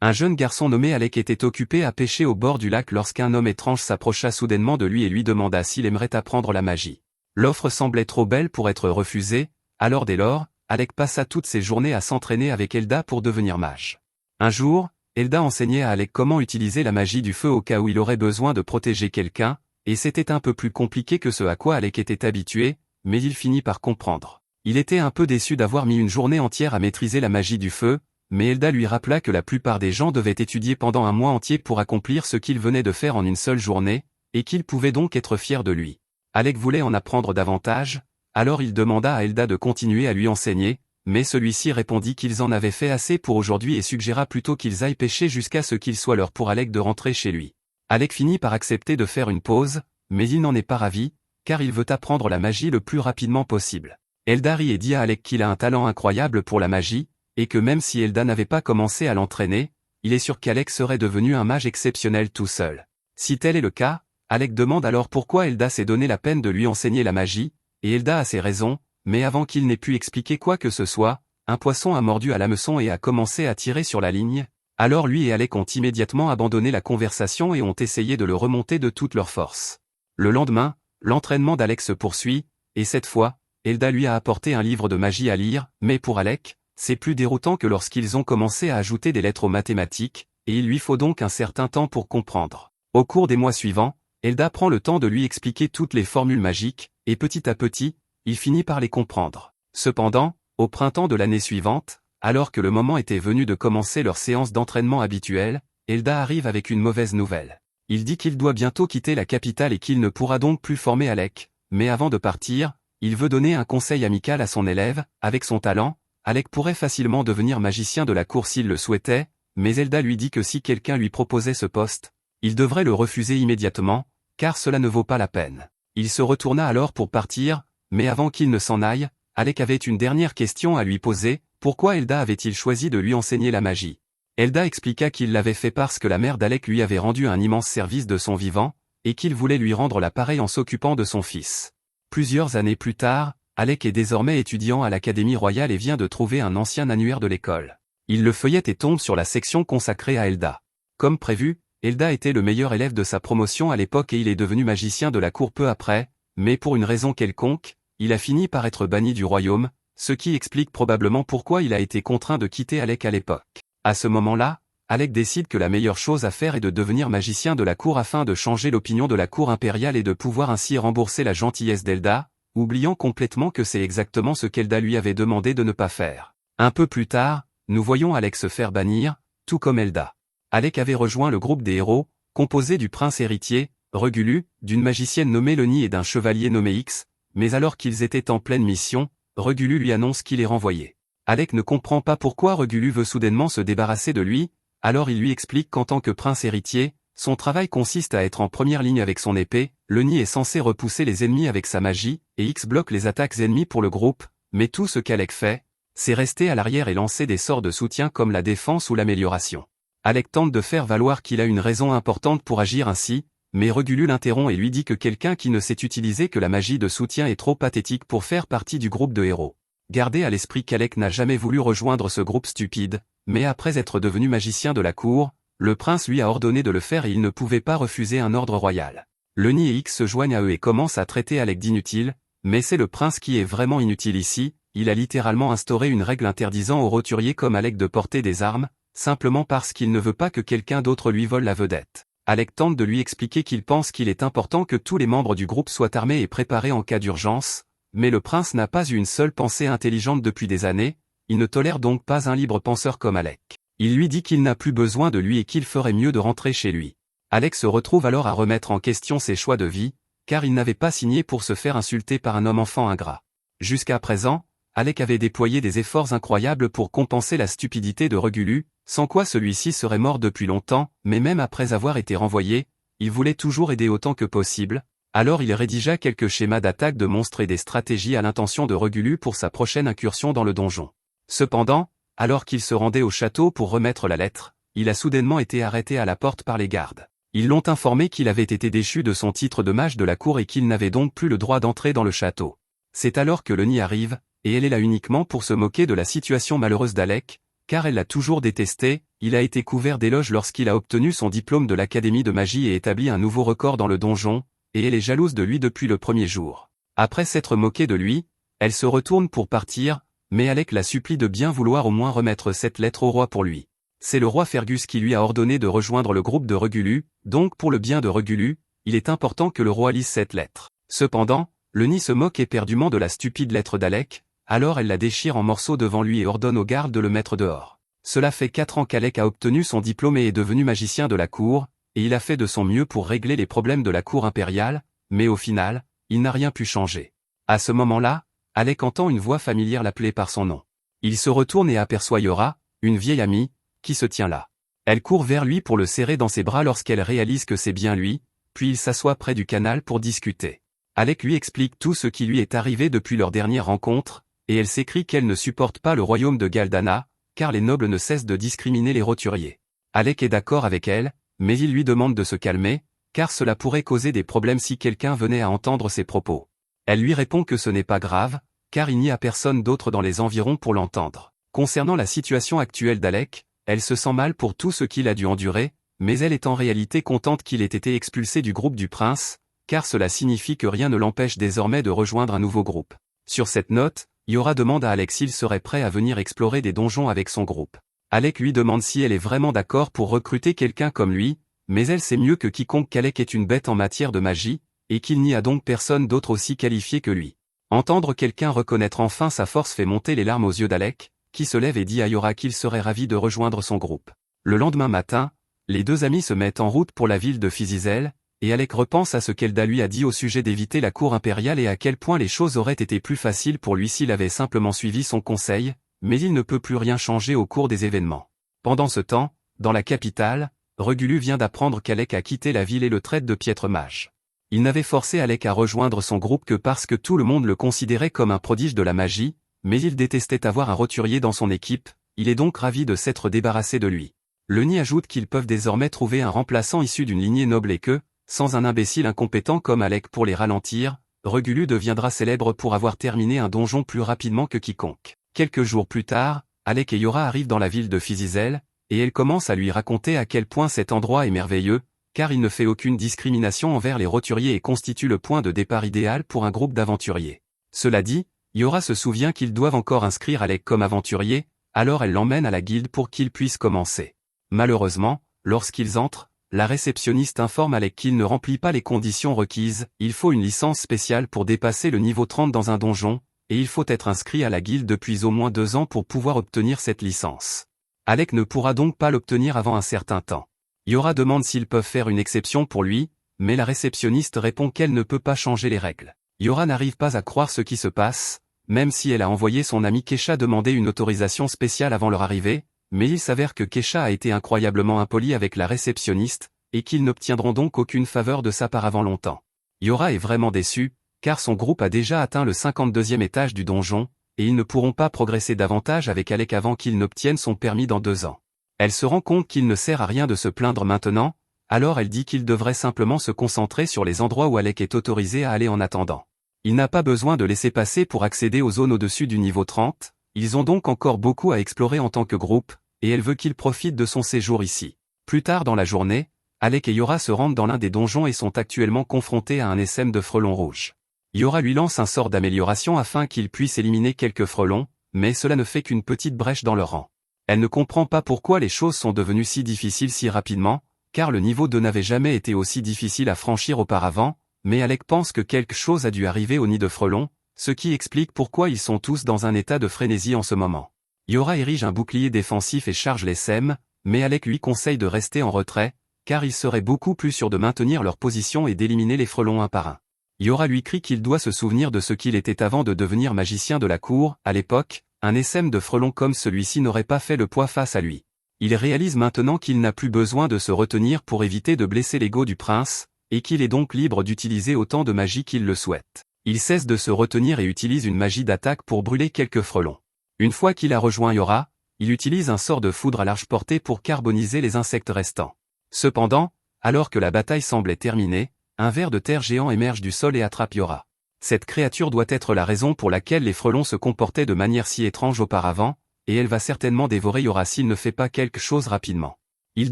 Un jeune garçon nommé Alec était occupé à pêcher au bord du lac lorsqu'un homme étrange s'approcha soudainement de lui et lui demanda s'il aimerait apprendre la magie. L'offre semblait trop belle pour être refusée, alors dès lors, Alec passa toutes ses journées à s'entraîner avec Elda pour devenir mage. Un jour, Elda enseignait à Alec comment utiliser la magie du feu au cas où il aurait besoin de protéger quelqu'un, et c'était un peu plus compliqué que ce à quoi Alec était habitué, mais il finit par comprendre. Il était un peu déçu d'avoir mis une journée entière à maîtriser la magie du feu, mais Elda lui rappela que la plupart des gens devaient étudier pendant un mois entier pour accomplir ce qu'il venait de faire en une seule journée, et qu'il pouvait donc être fier de lui. Alec voulait en apprendre davantage, alors il demanda à Elda de continuer à lui enseigner, mais celui-ci répondit qu'ils en avaient fait assez pour aujourd'hui et suggéra plutôt qu'ils aillent pêcher jusqu'à ce qu'il soit l'heure pour Alec de rentrer chez lui. Alec finit par accepter de faire une pause, mais il n'en est pas ravi, car il veut apprendre la magie le plus rapidement possible. Elda rit et dit à Alec qu'il a un talent incroyable pour la magie, et que même si Elda n'avait pas commencé à l'entraîner, il est sûr qu'Alec serait devenu un mage exceptionnel tout seul. Si tel est le cas, Alec demande alors pourquoi Elda s'est donné la peine de lui enseigner la magie, et Elda a ses raisons, mais avant qu'il n'ait pu expliquer quoi que ce soit, un poisson a mordu à l'hameçon et a commencé à tirer sur la ligne, alors lui et Alec ont immédiatement abandonné la conversation et ont essayé de le remonter de toute leur force. Le lendemain, l'entraînement d'Alec se poursuit, et cette fois, Elda lui a apporté un livre de magie à lire, mais pour Alec, c'est plus déroutant que lorsqu'ils ont commencé à ajouter des lettres aux mathématiques, et il lui faut donc un certain temps pour comprendre. Au cours des mois suivants, Elda prend le temps de lui expliquer toutes les formules magiques, et petit à petit, il finit par les comprendre. Cependant, au printemps de l'année suivante, alors que le moment était venu de commencer leur séance d'entraînement habituelle, Elda arrive avec une mauvaise nouvelle. Il dit qu'il doit bientôt quitter la capitale et qu'il ne pourra donc plus former Alec, mais avant de partir, il veut donner un conseil amical à son élève. Avec son talent, Alec pourrait facilement devenir magicien de la cour s'il le souhaitait, mais Elda lui dit que si quelqu'un lui proposait ce poste, il devrait le refuser immédiatement, car cela ne vaut pas la peine. Il se retourna alors pour partir, mais avant qu'il ne s'en aille, Alec avait une dernière question à lui poser: pourquoi Elda avait-il choisi de lui enseigner la magie? Elda expliqua qu'il l'avait fait parce que la mère d'Alec lui avait rendu un immense service de son vivant, et qu'il voulait lui rendre la pareille en s'occupant de son fils. Plusieurs années plus tard, Alec est désormais étudiant à l'Académie royale et vient de trouver un ancien annuaire de l'école. Il le feuillette et tombe sur la section consacrée à Elda. Comme prévu, Elda était le meilleur élève de sa promotion à l'époque et il est devenu magicien de la cour peu après, mais pour une raison quelconque, il a fini par être banni du royaume, ce qui explique probablement pourquoi il a été contraint de quitter Alec à l'époque. À ce moment-là, Alec décide que la meilleure chose à faire est de devenir magicien de la cour afin de changer l'opinion de la cour impériale et de pouvoir ainsi rembourser la gentillesse d'Elda, oubliant complètement que c'est exactement ce qu'Elda lui avait demandé de ne pas faire. Un peu plus tard, nous voyons Alec se faire bannir, tout comme Elda. Alec avait rejoint le groupe des héros, composé du prince héritier, Regulu, d'une magicienne nommée Leni et d'un chevalier nommé X, mais alors qu'ils étaient en pleine mission, Regulu lui annonce qu'il est renvoyé. Alec ne comprend pas pourquoi Regulu veut soudainement se débarrasser de lui, alors il lui explique qu'en tant que prince héritier, son travail consiste à être en première ligne avec son épée. Leni est censé repousser les ennemis avec sa magie, et X bloque les attaques ennemies pour le groupe, mais tout ce qu'Alec fait, c'est rester à l'arrière et lancer des sorts de soutien comme la défense ou l'amélioration. Alec tente de faire valoir qu'il a une raison importante pour agir ainsi, mais Regulu l'interrompt et lui dit que quelqu'un qui ne sait utiliser que la magie de soutien est trop pathétique pour faire partie du groupe de héros. Gardez à l'esprit qu'Alec n'a jamais voulu rejoindre ce groupe stupide, mais après être devenu magicien de la cour, le prince lui a ordonné de le faire et il ne pouvait pas refuser un ordre royal. Leni et X se joignent à eux et commencent à traiter Alec d'inutile, mais c'est le prince qui est vraiment inutile ici. Il a littéralement instauré une règle interdisant aux roturiers comme Alec de porter des armes, simplement parce qu'il ne veut pas que quelqu'un d'autre lui vole la vedette. Alec tente de lui expliquer qu'il pense qu'il est important que tous les membres du groupe soient armés et préparés en cas d'urgence, mais le prince n'a pas eu une seule pensée intelligente depuis des années, il ne tolère donc pas un libre penseur comme Alec. Il lui dit qu'il n'a plus besoin de lui et qu'il ferait mieux de rentrer chez lui. Alec se retrouve alors à remettre en question ses choix de vie, car il n'avait pas signé pour se faire insulter par un homme enfant ingrat. Jusqu'à présent, Alec avait déployé des efforts incroyables pour compenser la stupidité de Regulu, sans quoi celui-ci serait mort depuis longtemps, mais même après avoir été renvoyé, il voulait toujours aider autant que possible, alors il rédigea quelques schémas d'attaque de monstres et des stratégies à l'intention de Regulu pour sa prochaine incursion dans le donjon. Cependant, alors qu'il se rendait au château pour remettre la lettre, il a soudainement été arrêté à la porte par les gardes. Ils l'ont informé qu'il avait été déchu de son titre de mage de la cour et qu'il n'avait donc plus le droit d'entrer dans le château. C'est alors que Leni arrive, et elle est là uniquement pour se moquer de la situation malheureuse d'Alec, car elle l'a toujours détesté. Il a été couvert d'éloges lorsqu'il a obtenu son diplôme de l'Académie de magie et établi un nouveau record dans le donjon, et elle est jalouse de lui depuis le premier jour. Après s'être moquée de lui, elle se retourne pour partir, mais Alec la supplie de bien vouloir au moins remettre cette lettre au roi pour lui. C'est le roi Fergus qui lui a ordonné de rejoindre le groupe de Regulu, donc pour le bien de Regulu, il est important que le roi lise cette lettre. Cependant, le nid se moque éperdument de la stupide lettre d'Alec, alors elle la déchire en morceaux devant lui et ordonne aux gardes de le mettre dehors. Cela fait 4 ans qu'Alec a obtenu son diplôme et est devenu magicien de la cour, et il a fait de son mieux pour régler les problèmes de la cour impériale, mais au final, il n'a rien pu changer. À ce moment-là, Alec entend une voix familière l'appeler par son nom. Il se retourne et aperçoit Yora, une vieille amie, qui se tient là. Elle court vers lui pour le serrer dans ses bras lorsqu'elle réalise que c'est bien lui, puis il s'assoit près du canal pour discuter. Alec lui explique tout ce qui lui est arrivé depuis leur dernière rencontre, et elle s'écrie qu'elle ne supporte pas le royaume de Galdana, car les nobles ne cessent de discriminer les roturiers. Alec est d'accord avec elle, mais il lui demande de se calmer, car cela pourrait causer des problèmes si quelqu'un venait à entendre ses propos. Elle lui répond que ce n'est pas grave, car il n'y a personne d'autre dans les environs pour l'entendre. Concernant la situation actuelle d'Alec, elle se sent mal pour tout ce qu'il a dû endurer, mais elle est en réalité contente qu'il ait été expulsé du groupe du prince, car cela signifie que rien ne l'empêche désormais de rejoindre un nouveau groupe. Sur cette note, Yora demande à Alec s'il serait prêt à venir explorer des donjons avec son groupe. Alec lui demande si elle est vraiment d'accord pour recruter quelqu'un comme lui, mais elle sait mieux que quiconque qu'Alec est une bête en matière de magie, et qu'il n'y a donc personne d'autre aussi qualifié que lui. Entendre quelqu'un reconnaître enfin sa force fait monter les larmes aux yeux d'Alec, qui se lève et dit à Yora qu'il serait ravi de rejoindre son groupe. Le lendemain matin, les deux amis se mettent en route pour la ville de Fizizel, et Alec repense à ce qu'Elda lui a dit au sujet d'éviter la cour impériale et à quel point les choses auraient été plus faciles pour lui s'il avait simplement suivi son conseil, mais il ne peut plus rien changer au cours des événements. Pendant ce temps, dans la capitale, Regulu vient d'apprendre qu'Alec a quitté la ville et le traite de piètre mage. Il n'avait forcé Alec à rejoindre son groupe que parce que tout le monde le considérait comme un prodige de la magie, mais il détestait avoir un roturier dans son équipe, il est donc ravi de s'être débarrassé de lui. Le nid ajoute qu'ils peuvent désormais trouver un remplaçant issu d'une lignée noble et que, sans un imbécile incompétent comme Alec pour les ralentir, Regulu deviendra célèbre pour avoir terminé un donjon plus rapidement que quiconque. Quelques jours plus tard, Alec et Yora arrivent dans la ville de Fizizel, et elle commence à lui raconter à quel point cet endroit est merveilleux, car il ne fait aucune discrimination envers les roturiers et constitue le point de départ idéal pour un groupe d'aventuriers. Cela dit, Yora se souvient qu'ils doivent encore inscrire Alec comme aventurier, alors elle l'emmène à la guilde pour qu'il puisse commencer. Malheureusement, lorsqu'ils entrent, la réceptionniste informe Alec qu'il ne remplit pas les conditions requises, il faut une licence spéciale pour dépasser le niveau 30 dans un donjon, et il faut être inscrit à la guilde depuis au moins 2 ans pour pouvoir obtenir cette licence. Alec ne pourra donc pas l'obtenir avant un certain temps. Yora demande s'ils peuvent faire une exception pour lui, mais la réceptionniste répond qu'elle ne peut pas changer les règles. Yora n'arrive pas à croire ce qui se passe, même si elle a envoyé son ami Kesha demander une autorisation spéciale avant leur arrivée, mais il s'avère que Kesha a été incroyablement impoli avec la réceptionniste, et qu'ils n'obtiendront donc aucune faveur de sa part avant longtemps. Yora est vraiment déçue, car son groupe a déjà atteint le 52e étage du donjon, et ils ne pourront pas progresser davantage avec Alec avant qu'il n'obtienne son permis dans 2 ans. Elle se rend compte qu'il ne sert à rien de se plaindre maintenant, alors elle dit qu'il devrait simplement se concentrer sur les endroits où Alec est autorisé à aller en attendant. Il n'a pas besoin de laisser passer pour accéder aux zones au-dessus du niveau 30, ils ont donc encore beaucoup à explorer en tant que groupe, et elle veut qu'il profite de son séjour ici. Plus tard dans la journée, Alec et Yora se rendent dans l'un des donjons et sont actuellement confrontés à un essaim de frelons rouges. Yora lui lance un sort d'amélioration afin qu'il puisse éliminer quelques frelons, mais cela ne fait qu'une petite brèche dans leur rang. Elle ne comprend pas pourquoi les choses sont devenues si difficiles si rapidement, car le niveau 2 n'avait jamais été aussi difficile à franchir auparavant, mais Alec pense que quelque chose a dû arriver au nid de frelons, ce qui explique pourquoi ils sont tous dans un état de frénésie en ce moment. Yora érige un bouclier défensif et charge les sèmes, mais Alec lui conseille de rester en retrait, car il serait beaucoup plus sûr de maintenir leur position et d'éliminer les frelons un par un. Yora lui crie qu'il doit se souvenir de ce qu'il était avant de devenir magicien de la cour, à l'époque, un essaim de frelons comme celui-ci n'aurait pas fait le poids face à lui. Il réalise maintenant qu'il n'a plus besoin de se retenir pour éviter de blesser l'ego du prince, et qu'il est donc libre d'utiliser autant de magie qu'il le souhaite. Il cesse de se retenir et utilise une magie d'attaque pour brûler quelques frelons. Une fois qu'il a rejoint Yora, il utilise un sort de foudre à large portée pour carboniser les insectes restants. Cependant, alors que la bataille semblait terminée, un ver de terre géant émerge du sol et attrape Yora. Cette créature doit être la raison pour laquelle les frelons se comportaient de manière si étrange auparavant, et elle va certainement dévorer Yora s'il ne fait pas quelque chose rapidement. Il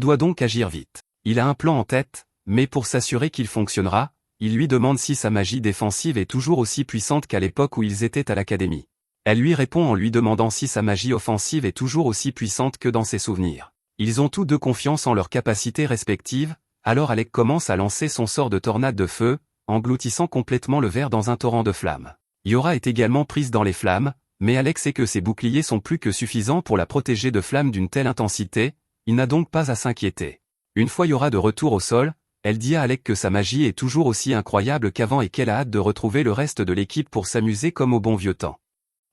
doit donc agir vite. Il a un plan en tête, mais pour s'assurer qu'il fonctionnera, il lui demande si sa magie défensive est toujours aussi puissante qu'à l'époque où ils étaient à l'académie. Elle lui répond en lui demandant si sa magie offensive est toujours aussi puissante que dans ses souvenirs. Ils ont tous deux confiance en leurs capacités respectives, alors Alec commence à lancer son sort de tornade de feu, engloutissant complètement le verre dans un torrent de flammes. Yora est également prise dans les flammes, mais Alec sait que ses boucliers sont plus que suffisants pour la protéger de flammes d'une telle intensité, il n'a donc pas à s'inquiéter. Une fois Yora de retour au sol, elle dit à Alec que sa magie est toujours aussi incroyable qu'avant et qu'elle a hâte de retrouver le reste de l'équipe pour s'amuser comme au bon vieux temps.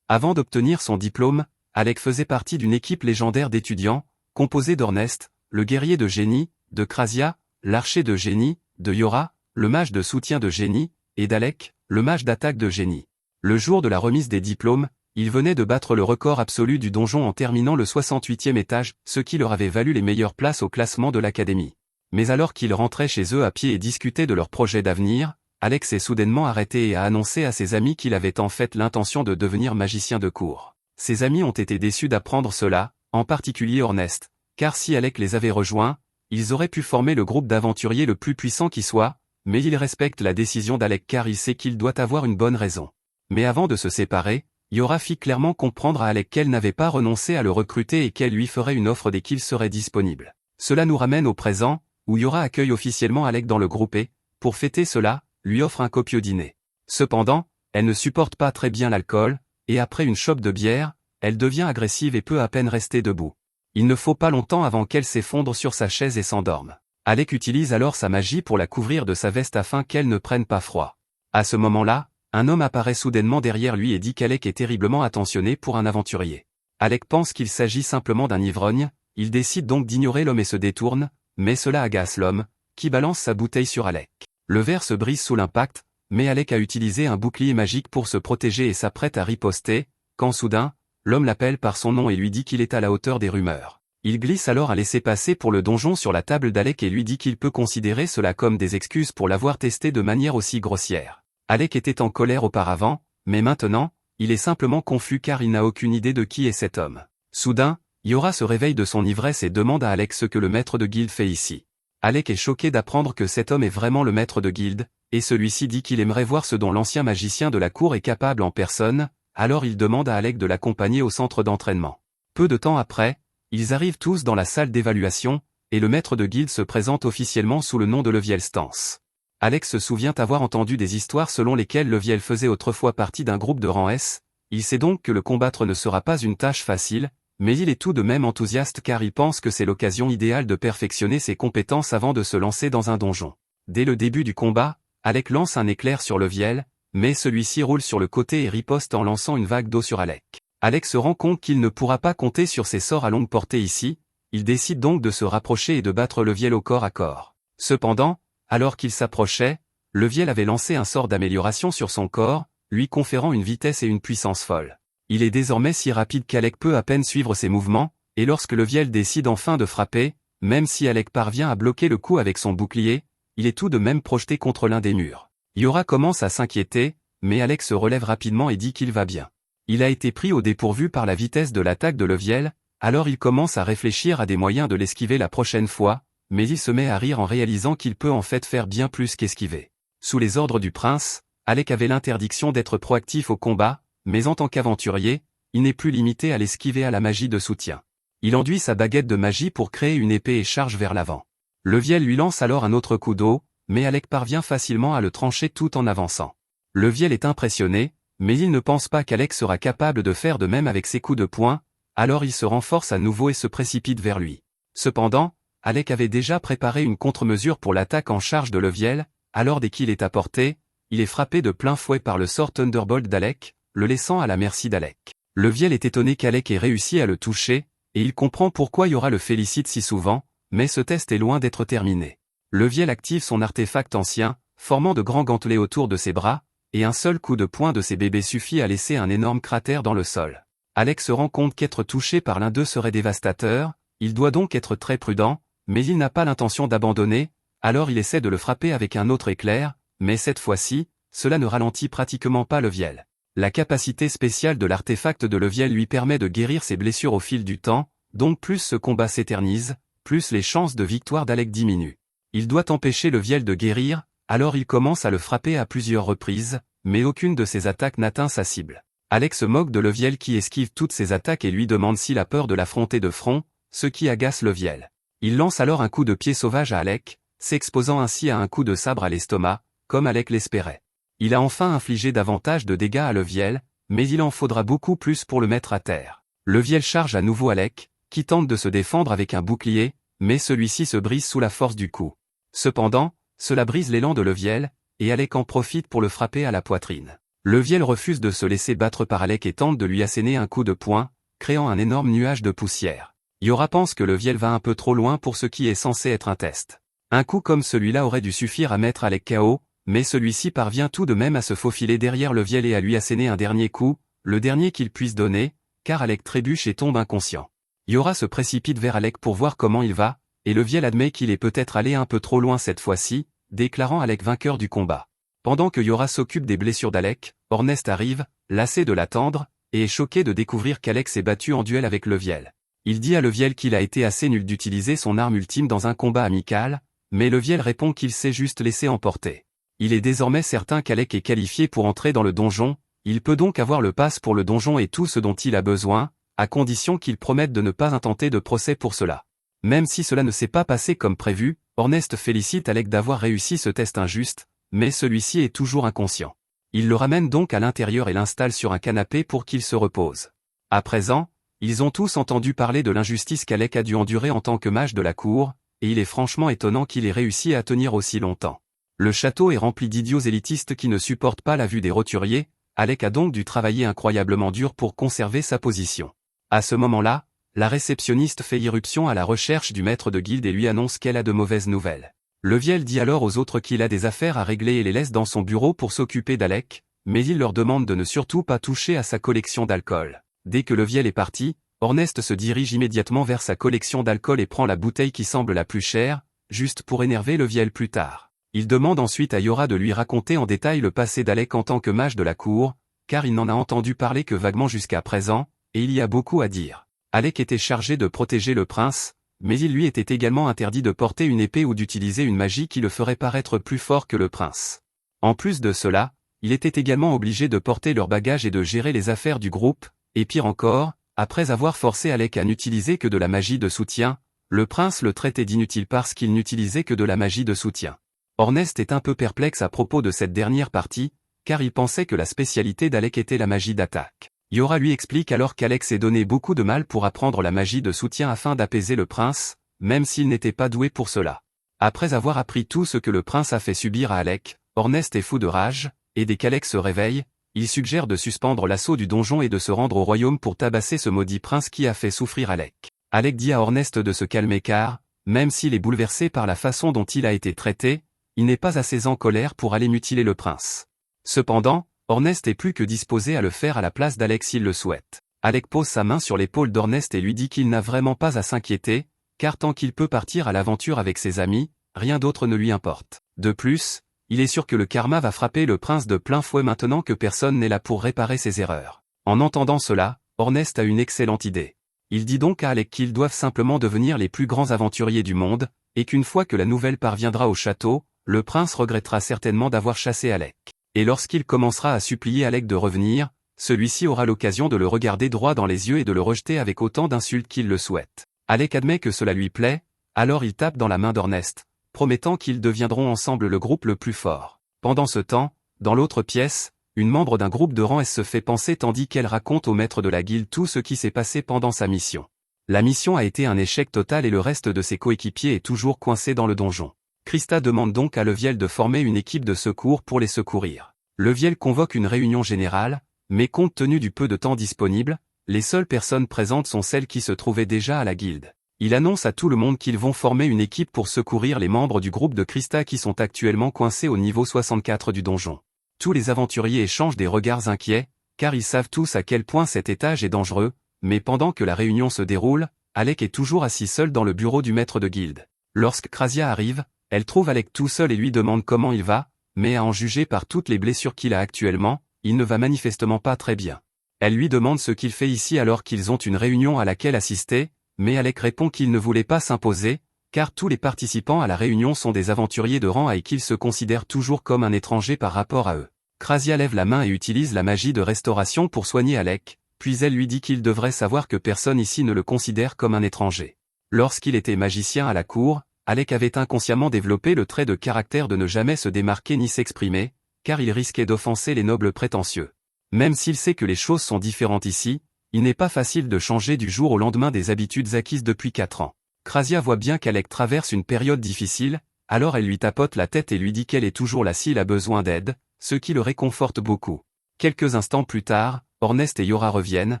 Avant d'obtenir son diplôme, Alec faisait partie d'une équipe légendaire d'étudiants, composée d'Ornest, le guerrier de génie, de Krasia, l'archer de génie, de Yora, le mage de soutien de génie, et d'Alec, le mage d'attaque de génie. Le jour de la remise des diplômes, il venait de battre le record absolu du donjon en terminant le 68e étage, ce qui leur avait valu les meilleures places au classement de l'académie. Mais alors qu'ils rentraient chez eux à pied et discutaient de leurs projets d'avenir, Alex s'est soudainement arrêté et a annoncé à ses amis qu'il avait en fait l'intention de devenir magicien de cour. Ses amis ont été déçus d'apprendre cela, en particulier Ornest, car si Alec les avait rejoints, ils auraient pu former le groupe d'aventuriers le plus puissant qui soit, mais il respecte la décision d'Alec car il sait qu'il doit avoir une bonne raison. Mais avant de se séparer, Yora fit clairement comprendre à Alec qu'elle n'avait pas renoncé à le recruter et qu'elle lui ferait une offre dès qu'il serait disponible. Cela nous ramène au présent, où Yora accueille officiellement Alec dans le groupe et, pour fêter cela, lui offre un copieux dîner. Cependant, elle ne supporte pas très bien l'alcool, et après une chope de bière, elle devient agressive et peut à peine rester debout. Il ne faut pas longtemps avant qu'elle s'effondre sur sa chaise et s'endorme. Alec utilise alors sa magie pour la couvrir de sa veste afin qu'elle ne prenne pas froid. À ce moment-là, un homme apparaît soudainement derrière lui et dit qu'Alec est terriblement attentionné pour un aventurier. Alec pense qu'il s'agit simplement d'un ivrogne, il décide donc d'ignorer l'homme et se détourne, mais cela agace l'homme, qui balance sa bouteille sur Alec. Le verre se brise sous l'impact, mais Alec a utilisé un bouclier magique pour se protéger et s'apprête à riposter, quand soudain, l'homme l'appelle par son nom et lui dit qu'il est à la hauteur des rumeurs. Il glisse alors un laissez-passer pour le donjon sur la table d'Alec et lui dit qu'il peut considérer cela comme des excuses pour l'avoir testé de manière aussi grossière. Alec était en colère auparavant, mais maintenant, il est simplement confus car il n'a aucune idée de qui est cet homme. Soudain, Yora se réveille de son ivresse et demande à Alec ce que le maître de guilde fait ici. Alec est choqué d'apprendre que cet homme est vraiment le maître de guilde, et celui-ci dit qu'il aimerait voir ce dont l'ancien magicien de la cour est capable en personne, alors il demande à Alec de l'accompagner au centre d'entraînement. Peu de temps après, ils arrivent tous dans la salle d'évaluation, et le maître de guilde se présente officiellement sous le nom de Leviel Stance. Alec se souvient avoir entendu des histoires selon lesquelles Leviel faisait autrefois partie d'un groupe de rang S, il sait donc que le combattre ne sera pas une tâche facile, mais il est tout de même enthousiaste car il pense que c'est l'occasion idéale de perfectionner ses compétences avant de se lancer dans un donjon. Dès le début du combat, Alec lance un éclair sur Leviel, mais celui-ci roule sur le côté et riposte en lançant une vague d'eau sur Alec. Alec se rend compte qu'il ne pourra pas compter sur ses sorts à longue portée ici, il décide donc de se rapprocher et de battre Leviel au corps à corps. Cependant, alors qu'il s'approchait, Leviel avait lancé un sort d'amélioration sur son corps, lui conférant une vitesse et une puissance folles. Il est désormais si rapide qu'Alec peut à peine suivre ses mouvements, et lorsque Leviel décide enfin de frapper, même si Alec parvient à bloquer le coup avec son bouclier, il est tout de même projeté contre l'un des murs. Yora commence à s'inquiéter, mais Alec se relève rapidement et dit qu'il va bien. Il a été pris au dépourvu par la vitesse de l'attaque de Leviel, alors il commence à réfléchir à des moyens de l'esquiver la prochaine fois, mais il se met à rire en réalisant qu'il peut en fait faire bien plus qu'esquiver. Sous les ordres du prince, Alec avait l'interdiction d'être proactif au combat, mais en tant qu'aventurier, il n'est plus limité à l'esquiver à la magie de soutien. Il enduit sa baguette de magie pour créer une épée et charge vers l'avant. Leviel lui lance alors un autre coup d'eau, mais Alec parvient facilement à le trancher tout en avançant. Leviel est impressionné, mais il ne pense pas qu'Alec sera capable de faire de même avec ses coups de poing, alors il se renforce à nouveau et se précipite vers lui. Cependant, Alec avait déjà préparé une contre-mesure pour l'attaque en charge de Leviel, alors dès qu'il est à portée, il est frappé de plein fouet par le sort Thunderbolt d'Alec, le laissant à la merci d'Alec. Leviel est étonné qu'Alec ait réussi à le toucher, et il comprend pourquoi Yora le félicite si souvent, mais ce test est loin d'être terminé. Leviel active son artefact ancien, formant de grands gantelets autour de ses bras, et un seul coup de poing de ses bébés suffit à laisser un énorme cratère dans le sol. Alec se rend compte qu'être touché par l'un d'eux serait dévastateur, il doit donc être très prudent, mais il n'a pas l'intention d'abandonner, alors il essaie de le frapper avec un autre éclair, mais cette fois-ci, cela ne ralentit pratiquement pas Leviel. La capacité spéciale de l'artefact de Leviel lui permet de guérir ses blessures au fil du temps, donc plus ce combat s'éternise, plus les chances de victoire d'Alec diminuent. Il doit empêcher Leviel de guérir, alors il commence à le frapper à plusieurs reprises, mais aucune de ses attaques n'atteint sa cible. Alec se moque de Leviel qui esquive toutes ses attaques et lui demande s'il a peur de l'affronter de front, ce qui agace Leviel. Il lance alors un coup de pied sauvage à Alec, s'exposant ainsi à un coup de sabre à l'estomac, comme Alec l'espérait. Il a enfin infligé davantage de dégâts à Leviel, mais il en faudra beaucoup plus pour le mettre à terre. Leviel charge à nouveau Alec, qui tente de se défendre avec un bouclier, mais celui-ci se brise sous la force du coup. Cependant, cela brise l'élan de Leviel, et Alec en profite pour le frapper à la poitrine. Leviel refuse de se laisser battre par Alec et tente de lui asséner un coup de poing, créant un énorme nuage de poussière. Yora pense que Leviel va un peu trop loin pour ce qui est censé être un test. Un coup comme celui-là aurait dû suffire à mettre Alec KO, mais celui-ci parvient tout de même à se faufiler derrière Leviel et à lui asséner un dernier coup, le dernier qu'il puisse donner, car Alec trébuche et tombe inconscient. Yora se précipite vers Alec pour voir comment il va, et Leviel admet qu'il est peut-être allé un peu trop loin cette fois-ci, déclarant Alec vainqueur du combat. Pendant que Yora s'occupe des blessures d'Alec, Ornest arrive, lassé de l'attendre, et est choqué de découvrir qu'Alec s'est battu en duel avec Leviel. Il dit à Leviel qu'il a été assez nul d'utiliser son arme ultime dans un combat amical, mais Leviel répond qu'il s'est juste laissé emporter. Il est désormais certain qu'Alec est qualifié pour entrer dans le donjon, il peut donc avoir le pass pour le donjon et tout ce dont il a besoin, à condition qu'il promette de ne pas intenter de procès pour cela. Même si cela ne s'est pas passé comme prévu, Ornest félicite Alec d'avoir réussi ce test injuste, mais celui-ci est toujours inconscient. Il le ramène donc à l'intérieur et l'installe sur un canapé pour qu'il se repose. À présent, ils ont tous entendu parler de l'injustice qu'Alec a dû endurer en tant que mage de la cour, et il est franchement étonnant qu'il ait réussi à tenir aussi longtemps. Le château est rempli d'idiots élitistes qui ne supportent pas la vue des roturiers, Alec a donc dû travailler incroyablement dur pour conserver sa position. À ce moment-là, la réceptionniste fait irruption à la recherche du maître de guilde et lui annonce qu'elle a de mauvaises nouvelles. Leviel dit alors aux autres qu'il a des affaires à régler et les laisse dans son bureau pour s'occuper d'Alec, mais il leur demande de ne surtout pas toucher à sa collection d'alcool. Dès que Leviel est parti, Ornest se dirige immédiatement vers sa collection d'alcool et prend la bouteille qui semble la plus chère, juste pour énerver Leviel plus tard. Il demande ensuite à Yora de lui raconter en détail le passé d'Alec en tant que mage de la cour, car il n'en a entendu parler que vaguement jusqu'à présent, et il y a beaucoup à dire. Alec était chargé de protéger le prince, mais il lui était également interdit de porter une épée ou d'utiliser une magie qui le ferait paraître plus fort que le prince. En plus de cela, il était également obligé de porter leurs bagages et de gérer les affaires du groupe, et pire encore, après avoir forcé Alec à n'utiliser que de la magie de soutien, le prince le traitait d'inutile parce qu'il n'utilisait que de la magie de soutien. Ornest est un peu perplexe à propos de cette dernière partie, car il pensait que la spécialité d'Alec était la magie d'attaque. Yora lui explique alors qu'Alec s'est donné beaucoup de mal pour apprendre la magie de soutien afin d'apaiser le prince, même s'il n'était pas doué pour cela. Après avoir appris tout ce que le prince a fait subir à Alec, Ornest est fou de rage, et dès qu'Alec se réveille, il suggère de suspendre l'assaut du donjon et de se rendre au royaume pour tabasser ce maudit prince qui a fait souffrir Alec. Alec dit à Ornest de se calmer car, même s'il est bouleversé par la façon dont il a été traité, il n'est pas assez en colère pour aller mutiler le prince. Cependant, Ornest est plus que disposé à le faire à la place d'Alec s'il le souhaite. Alec pose sa main sur l'épaule d'Ornest et lui dit qu'il n'a vraiment pas à s'inquiéter, car tant qu'il peut partir à l'aventure avec ses amis, rien d'autre ne lui importe. De plus, il est sûr que le karma va frapper le prince de plein fouet maintenant que personne n'est là pour réparer ses erreurs. En entendant cela, Ornest a une excellente idée. Il dit donc à Alec qu'ils doivent simplement devenir les plus grands aventuriers du monde, et qu'une fois que la nouvelle parviendra au château, le prince regrettera certainement d'avoir chassé Alec. Et lorsqu'il commencera à supplier Alec de revenir, celui-ci aura l'occasion de le regarder droit dans les yeux et de le rejeter avec autant d'insultes qu'il le souhaite. Alec admet que cela lui plaît, alors il tape dans la main d'Ornest, promettant qu'ils deviendront ensemble le groupe le plus fort. Pendant ce temps, dans l'autre pièce, une membre d'un groupe de rang S se fait penser tandis qu'elle raconte au maître de la guilde tout ce qui s'est passé pendant sa mission. La mission a été un échec total et le reste de ses coéquipiers est toujours coincé dans le donjon. Krista demande donc à Leviel de former une équipe de secours pour les secourir. Leviel convoque une réunion générale, mais compte tenu du peu de temps disponible, les seules personnes présentes sont celles qui se trouvaient déjà à la guilde. Il annonce à tout le monde qu'ils vont former une équipe pour secourir les membres du groupe de Krista qui sont actuellement coincés au niveau 64 du donjon. Tous les aventuriers échangent des regards inquiets, car ils savent tous à quel point cet étage est dangereux, mais pendant que la réunion se déroule, Alec est toujours assis seul dans le bureau du maître de guilde. Lorsque Krasia arrive, elle trouve Alec tout seul et lui demande comment il va, mais à en juger par toutes les blessures qu'il a actuellement, il ne va manifestement pas très bien. Elle lui demande ce qu'il fait ici alors qu'ils ont une réunion à laquelle assister, mais Alec répond qu'il ne voulait pas s'imposer, car tous les participants à la réunion sont des aventuriers de rang et qu'ils se considèrent toujours comme un étranger par rapport à eux. Krasia lève la main et utilise la magie de restauration pour soigner Alec, puis elle lui dit qu'il devrait savoir que personne ici ne le considère comme un étranger. Lorsqu'il était magicien à la cour, Alec avait inconsciemment développé le trait de caractère de ne jamais se démarquer ni s'exprimer, car il risquait d'offenser les nobles prétentieux. Même s'il sait que les choses sont différentes ici, il n'est pas facile de changer du jour au lendemain des habitudes acquises depuis 4 ans. Krasia voit bien qu'Alec traverse une période difficile, alors elle lui tapote la tête et lui dit qu'elle est toujours là s'il a besoin d'aide, ce qui le réconforte beaucoup. Quelques instants plus tard, Ornest et Yora reviennent,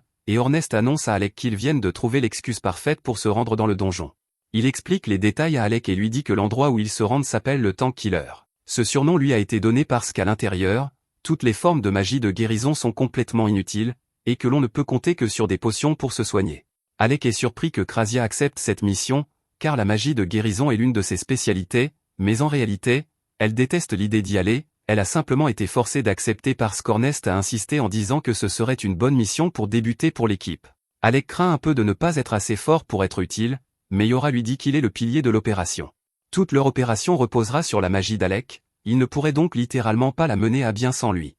et Ornest annonce à Alec qu'ils viennent de trouver l'excuse parfaite pour se rendre dans le donjon. Il explique les détails à Alec et lui dit que l'endroit où ils se rendent s'appelle le Tank Killer. Ce surnom lui a été donné parce qu'à l'intérieur, toutes les formes de magie de guérison sont complètement inutiles, et que l'on ne peut compter que sur des potions pour se soigner. Alec est surpris que Krasia accepte cette mission, car la magie de guérison est l'une de ses spécialités, mais en réalité, elle déteste l'idée d'y aller, elle a simplement été forcée d'accepter parce qu'Ornest a insisté en disant que ce serait une bonne mission pour débuter pour l'équipe. Alec craint un peu de ne pas être assez fort pour être utile, mais Yora lui dit qu'il est le pilier de l'opération. Toute leur opération reposera sur la magie d'Alec, il ne pourrait donc littéralement pas la mener à bien sans lui.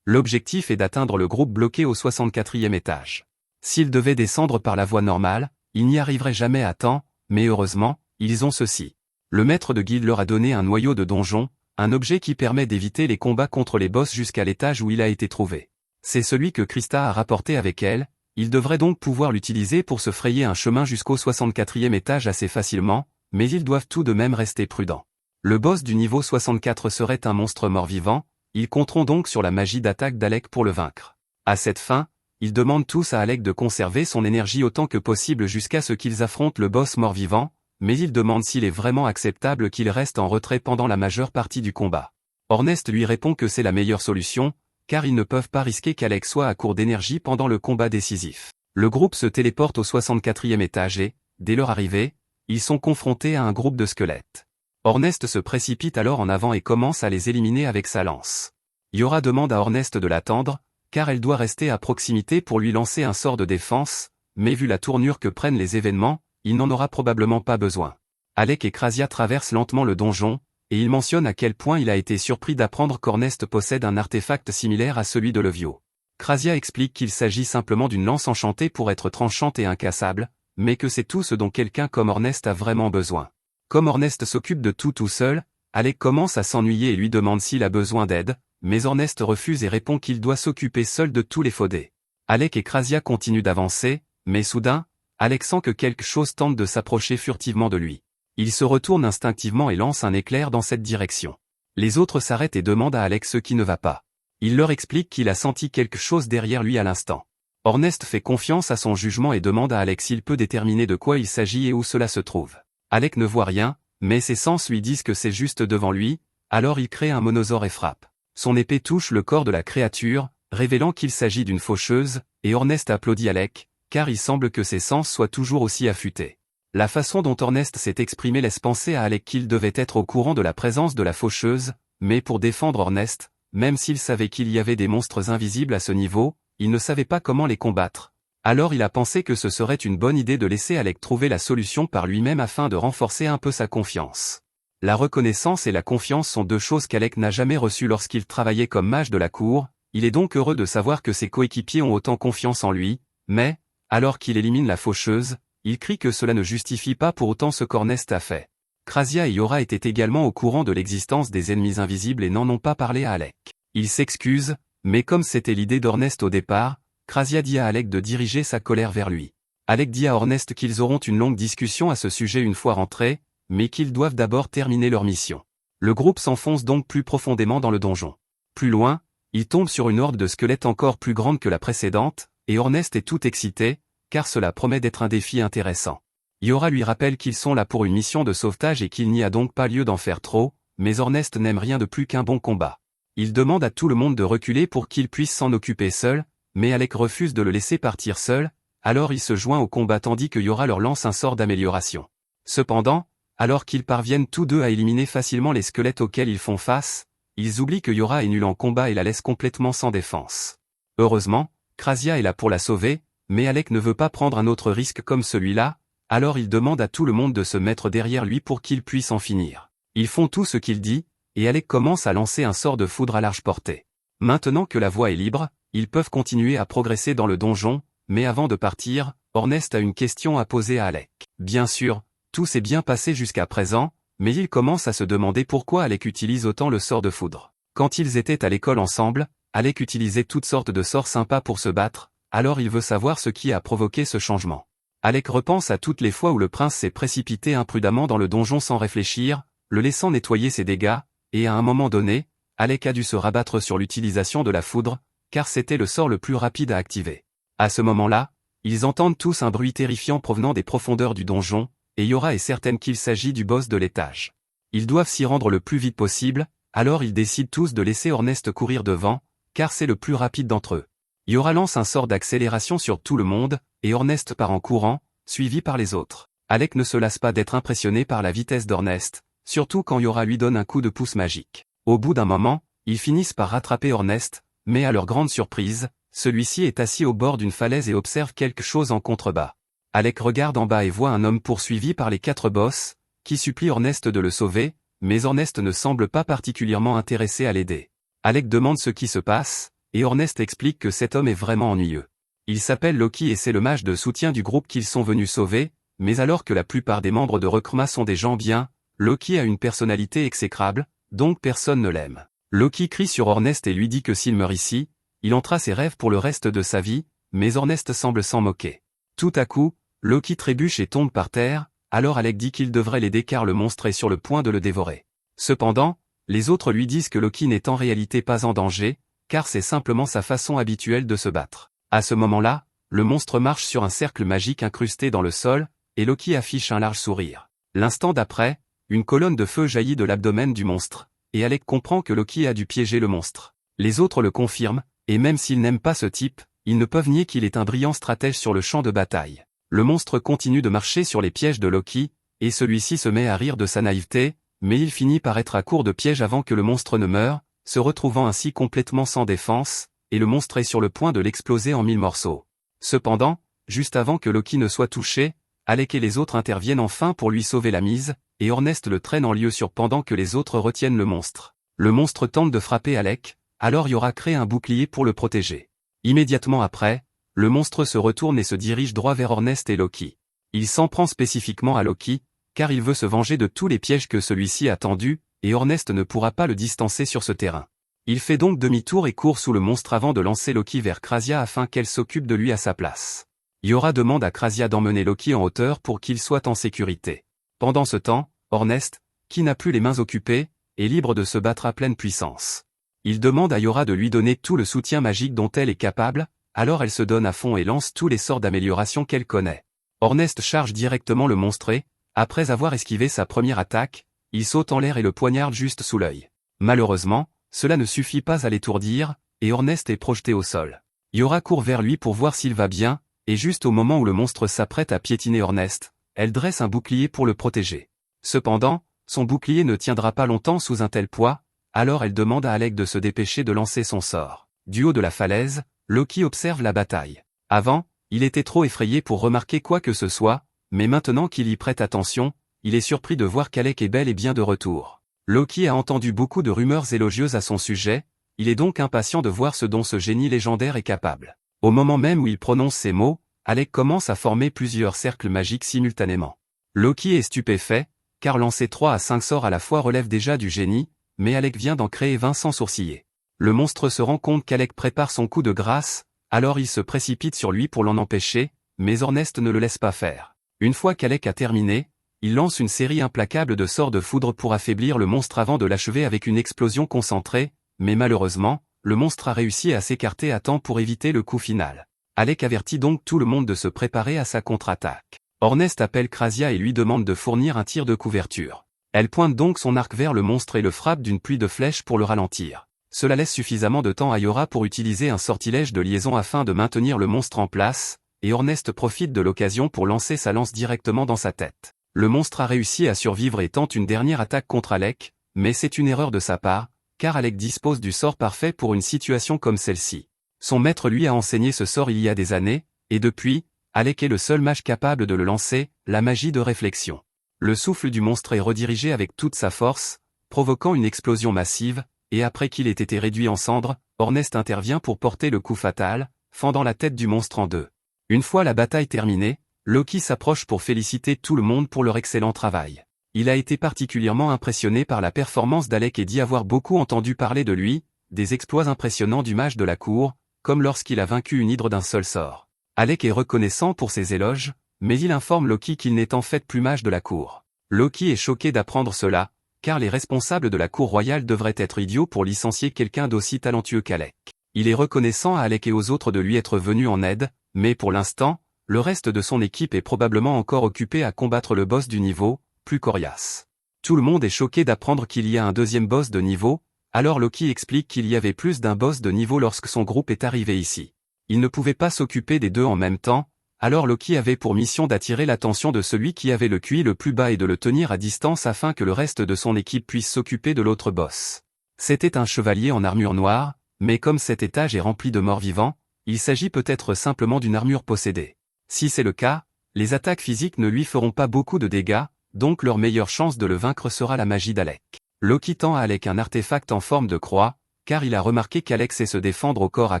L'objectif est d'atteindre le groupe bloqué au 64e étage. S'ils devaient descendre par la voie normale, ils n'y arriveraient jamais à temps, mais heureusement, ils ont ceci. Le maître de guilde leur a donné un noyau de donjon, un objet qui permet d'éviter les combats contre les boss jusqu'à l'étage où il a été trouvé. C'est celui que Krista a rapporté avec elle, ils devraient donc pouvoir l'utiliser pour se frayer un chemin jusqu'au 64e étage assez facilement, mais ils doivent tout de même rester prudents. Le boss du niveau 64 serait un monstre mort-vivant, ils compteront donc sur la magie d'attaque d'Alec pour le vaincre. À cette fin, ils demandent tous à Alec de conserver son énergie autant que possible jusqu'à ce qu'ils affrontent le boss mort-vivant, mais ils demandent s'il est vraiment acceptable qu'il reste en retrait pendant la majeure partie du combat. Ornest lui répond que c'est la meilleure solution, car ils ne peuvent pas risquer qu'Alec soit à court d'énergie pendant le combat décisif. Le groupe se téléporte au 64e étage et, dès leur arrivée, ils sont confrontés à un groupe de squelettes. Ornest se précipite alors en avant et commence à les éliminer avec sa lance. Yora demande à Ornest de l'attendre, car elle doit rester à proximité pour lui lancer un sort de défense, mais vu la tournure que prennent les événements, il n'en aura probablement pas besoin. Alec et Krasia traversent lentement le donjon, et il mentionne à quel point il a été surpris d'apprendre qu'Ornest possède un artefact similaire à celui de Levio. Krasia explique qu'il s'agit simplement d'une lance enchantée pour être tranchante et incassable, mais que c'est tout ce dont quelqu'un comme Ornest a vraiment besoin. Comme Ornest s'occupe de tout seul, Alec commence à s'ennuyer et lui demande s'il a besoin d'aide, mais Ornest refuse et répond qu'il doit s'occuper seul de tous les faudés. Alec et Krasia continuent d'avancer, mais soudain, Alec sent que quelque chose tente de s'approcher furtivement de lui. Il se retourne instinctivement et lance un éclair dans cette direction. Les autres s'arrêtent et demandent à Alec ce qui ne va pas. Il leur explique qu'il a senti quelque chose derrière lui à l'instant. Ornest fait confiance à son jugement et demande à Alec s'il peut déterminer de quoi il s'agit et où cela se trouve. Alec ne voit rien, mais ses sens lui disent que c'est juste devant lui, alors il crée un monosaure et frappe. Son épée touche le corps de la créature, révélant qu'il s'agit d'une faucheuse, et Ornest applaudit Alec, car il semble que ses sens soient toujours aussi affûtés. La façon dont Ornest s'est exprimé laisse penser à Alec qu'il devait être au courant de la présence de la faucheuse, mais pour défendre Ornest, même s'il savait qu'il y avait des monstres invisibles à ce niveau, il ne savait pas comment les combattre. Alors il a pensé que ce serait une bonne idée de laisser Alec trouver la solution par lui-même afin de renforcer un peu sa confiance. La reconnaissance et la confiance sont deux choses qu'Alec n'a jamais reçues lorsqu'il travaillait comme mage de la cour, il est donc heureux de savoir que ses coéquipiers ont autant confiance en lui, mais, alors qu'il élimine la faucheuse, il crie que cela ne justifie pas pour autant ce qu'Ornest a fait. Krasia et Yora étaient également au courant de l'existence des ennemis invisibles et n'en ont pas parlé à Alec. Il s'excuse, mais comme c'était l'idée d'Ornest au départ, Krasia dit à Alec de diriger sa colère vers lui. Alec dit à Ornest qu'ils auront une longue discussion à ce sujet une fois rentrés, mais qu'ils doivent d'abord terminer leur mission. Le groupe s'enfonce donc plus profondément dans le donjon. Plus loin, il tombe sur une horde de squelettes encore plus grande que la précédente, et Ornest est tout excité, car cela promet d'être un défi intéressant. Yora lui rappelle qu'ils sont là pour une mission de sauvetage et qu'il n'y a donc pas lieu d'en faire trop, mais Ornest n'aime rien de plus qu'un bon combat. Il demande à tout le monde de reculer pour qu'il puisse s'en occuper seul, mais Alec refuse de le laisser partir seul, alors il se joint au combat tandis que Yora leur lance un sort d'amélioration. Cependant, alors qu'ils parviennent tous deux à éliminer facilement les squelettes auxquels ils font face, Ils oublient que Yora est nulle en combat et la laissent complètement sans défense. Heureusement, Krasia est là pour la sauver, mais Alec ne veut pas prendre un autre risque comme celui-là, alors il demande à tout le monde de se mettre derrière lui pour qu'il puisse en finir. Ils font tout ce qu'il dit, et Alec commence à lancer un sort de foudre à large portée. Maintenant que la voie est libre, ils peuvent continuer à progresser dans le donjon, mais avant de partir, Ornest a une question à poser à Alec. Bien sûr, tout s'est bien passé jusqu'à présent, mais il commence à se demander pourquoi Alec utilise autant le sort de foudre. Quand ils étaient à l'école ensemble, Alec utilisait toutes sortes de sorts sympas pour se battre, alors il veut savoir ce qui a provoqué ce changement. Alec repense à toutes les fois où le prince s'est précipité imprudemment dans le donjon sans réfléchir, le laissant nettoyer ses dégâts, et à un moment donné, Alec a dû se rabattre sur l'utilisation de la foudre, car c'était le sort le plus rapide à activer. À ce moment-là, ils entendent tous un bruit terrifiant provenant des profondeurs du donjon, et Yora est certaine qu'il s'agit du boss de l'étage. Ils doivent s'y rendre le plus vite possible, alors ils décident tous de laisser Ornest courir devant, car c'est le plus rapide d'entre eux. Yora lance un sort d'accélération sur tout le monde, et Ornest part en courant, suivi par les autres. Alec ne se lasse pas d'être impressionné par la vitesse d'Ornest, surtout quand Yora lui donne un coup de pouce magique. Au bout d'un moment, ils finissent par rattraper Ornest, mais à leur grande surprise, celui-ci est assis au bord d'une falaise et observe quelque chose en contrebas. Alec regarde en bas et voit un homme poursuivi par les 4 boss, qui supplie Ornest de le sauver, mais Ornest ne semble pas particulièrement intéressé à l'aider. Alec demande ce qui se passe, et Ornest explique que cet homme est vraiment ennuyeux. Il s'appelle Loki et c'est le mage de soutien du groupe qu'ils sont venus sauver, mais alors que la plupart des membres de Rekrma sont des gens bien, Loki a une personnalité exécrable, donc personne ne l'aime. Loki crie sur Ornest et lui dit que s'il meurt ici, il hantera ses rêves pour le reste de sa vie, mais Ornest semble s'en moquer. Tout à coup, Loki trébuche et tombe par terre, alors Alec dit qu'il devrait l'aider car le monstre est sur le point de le dévorer. Cependant, les autres lui disent que Loki n'est en réalité pas en danger, car c'est simplement sa façon habituelle de se battre. À ce moment-là, le monstre marche sur un cercle magique incrusté dans le sol, et Loki affiche un large sourire. L'instant d'après, une colonne de feu jaillit de l'abdomen du monstre, et Alec comprend que Loki a dû piéger le monstre. Les autres le confirment, et même s'ils n'aiment pas ce type, ils ne peuvent nier qu'il est un brillant stratège sur le champ de bataille. Le monstre continue de marcher sur les pièges de Loki, et celui-ci se met à rire de sa naïveté, mais il finit par être à court de pièges avant que le monstre ne meure, se retrouvant ainsi complètement sans défense, et le monstre est sur le point de l'exploser en 1000 morceaux. Cependant, juste avant que Loki ne soit touché, Alec et les autres interviennent enfin pour lui sauver la mise, et Ornest le traîne en lieu sûr pendant que les autres retiennent le monstre. Le monstre tente de frapper Alec, alors Yora crée un bouclier pour le protéger. Immédiatement après, le monstre se retourne et se dirige droit vers Ornest et Loki. Il s'en prend spécifiquement à Loki, car il veut se venger de tous les pièges que celui-ci a tendus, et Ornest ne pourra pas le distancer sur ce terrain. Il fait donc demi-tour et court sous le monstre avant de lancer Loki vers Krasia afin qu'elle s'occupe de lui à sa place. Yora demande à Krasia d'emmener Loki en hauteur pour qu'il soit en sécurité. Pendant ce temps, Ornest, qui n'a plus les mains occupées, est libre de se battre à pleine puissance. Il demande à Yora de lui donner tout le soutien magique dont elle est capable, alors elle se donne à fond et lance tous les sorts d'amélioration qu'elle connaît. Ornest charge directement le monstre et, après avoir esquivé sa première attaque, il saute en l'air et le poignarde juste sous l'œil. Malheureusement, cela ne suffit pas à l'étourdir, et Ornest est projeté au sol. Yora court vers lui pour voir s'il va bien, et juste au moment où le monstre s'apprête à piétiner Ornest, elle dresse un bouclier pour le protéger. Cependant, son bouclier ne tiendra pas longtemps sous un tel poids, alors elle demande à Alec de se dépêcher de lancer son sort. Du haut de la falaise, Loki observe la bataille. Avant, il était trop effrayé pour remarquer quoi que ce soit, mais maintenant qu'il y prête attention, il est surpris de voir qu'Alec est bel et bien de retour. Loki a entendu beaucoup de rumeurs élogieuses à son sujet, il est donc impatient de voir ce dont ce génie légendaire est capable. Au moment même où il prononce ces mots, Alec commence à former plusieurs cercles magiques simultanément. Loki est stupéfait, car lancer 3 à 5 sorts à la fois relève déjà du génie, mais Alec vient d'en créer 20 sans sourciller. Le monstre se rend compte qu'Alec prépare son coup de grâce, alors il se précipite sur lui pour l'en empêcher, mais Ornest ne le laisse pas faire. Une fois qu'Alec a terminé, il lance une série implacable de sorts de foudre pour affaiblir le monstre avant de l'achever avec une explosion concentrée, mais malheureusement, le monstre a réussi à s'écarter à temps pour éviter le coup final. Alec avertit donc tout le monde de se préparer à sa contre-attaque. Ornest appelle Krasia et lui demande de fournir un tir de couverture. Elle pointe donc son arc vers le monstre et le frappe d'une pluie de flèches pour le ralentir. Cela laisse suffisamment de temps à Yora pour utiliser un sortilège de liaison afin de maintenir le monstre en place, et Ornest profite de l'occasion pour lancer sa lance directement dans sa tête. Le monstre a réussi à survivre et tente une dernière attaque contre Alec, mais c'est une erreur de sa part, car Alec dispose du sort parfait pour une situation comme celle-ci. Son maître lui a enseigné ce sort il y a des années, et depuis, Alec est le seul mage capable de le lancer, la magie de réflexion. Le souffle du monstre est redirigé avec toute sa force, provoquant une explosion massive, et après qu'il ait été réduit en cendres, Ornest intervient pour porter le coup fatal, fendant la tête du monstre en deux. Une fois la bataille terminée, Loki s'approche pour féliciter tout le monde pour leur excellent travail. Il a été particulièrement impressionné par la performance d'Alec et dit avoir beaucoup entendu parler de lui, des exploits impressionnants du mage de la cour, comme lorsqu'il a vaincu une hydre d'un seul sort. Alec est reconnaissant pour ses éloges, mais il informe Loki qu'il n'est en fait plus mage de la cour. Loki est choqué d'apprendre cela, car les responsables de la cour royale devraient être idiots pour licencier quelqu'un d'aussi talentueux qu'Alec. Il est reconnaissant à Alec et aux autres de lui être venus en aide, mais pour l'instant, le reste de son équipe est probablement encore occupé à combattre le boss du niveau, plus coriace. Tout le monde est choqué d'apprendre qu'il y a un deuxième boss de niveau, alors Loki explique qu'il y avait plus d'un boss de niveau lorsque son groupe est arrivé ici. Il ne pouvait pas s'occuper des deux en même temps, alors Loki avait pour mission d'attirer l'attention de celui qui avait le QI le plus bas et de le tenir à distance afin que le reste de son équipe puisse s'occuper de l'autre boss. C'était un chevalier en armure noire, mais comme cet étage est rempli de morts vivants, il s'agit peut-être simplement d'une armure possédée. Si c'est le cas, les attaques physiques ne lui feront pas beaucoup de dégâts, donc leur meilleure chance de le vaincre sera la magie d'Alec. Loki tend à Alec un artefact en forme de croix, car il a remarqué qu'Alec sait se défendre au corps à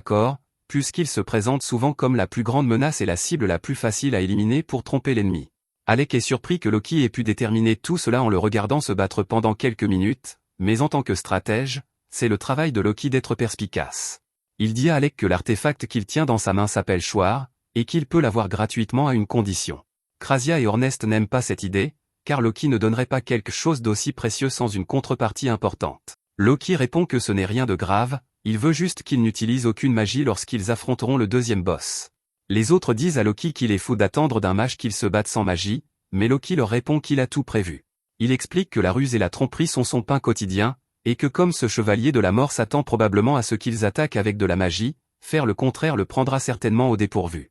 corps, puisqu'il se présente souvent comme la plus grande menace et la cible la plus facile à éliminer pour tromper l'ennemi. Alec est surpris que Loki ait pu déterminer tout cela en le regardant se battre pendant quelques minutes, mais en tant que stratège, c'est le travail de Loki d'être perspicace. Il dit à Alec que l'artefact qu'il tient dans sa main s'appelle Choir, et qu'il peut l'avoir gratuitement à une condition. Krasia et Ornest n'aiment pas cette idée, car Loki ne donnerait pas quelque chose d'aussi précieux sans une contrepartie importante. Loki répond que ce n'est rien de grave, il veut juste qu'il n'utilise aucune magie lorsqu'ils affronteront le deuxième boss. Les autres disent à Loki qu'il est fou d'attendre d'un mage qu'il se batte sans magie, mais Loki leur répond qu'il a tout prévu. Il explique que la ruse et la tromperie sont son pain quotidien, et que comme ce chevalier de la mort s'attend probablement à ce qu'ils attaquent avec de la magie, faire le contraire le prendra certainement au dépourvu.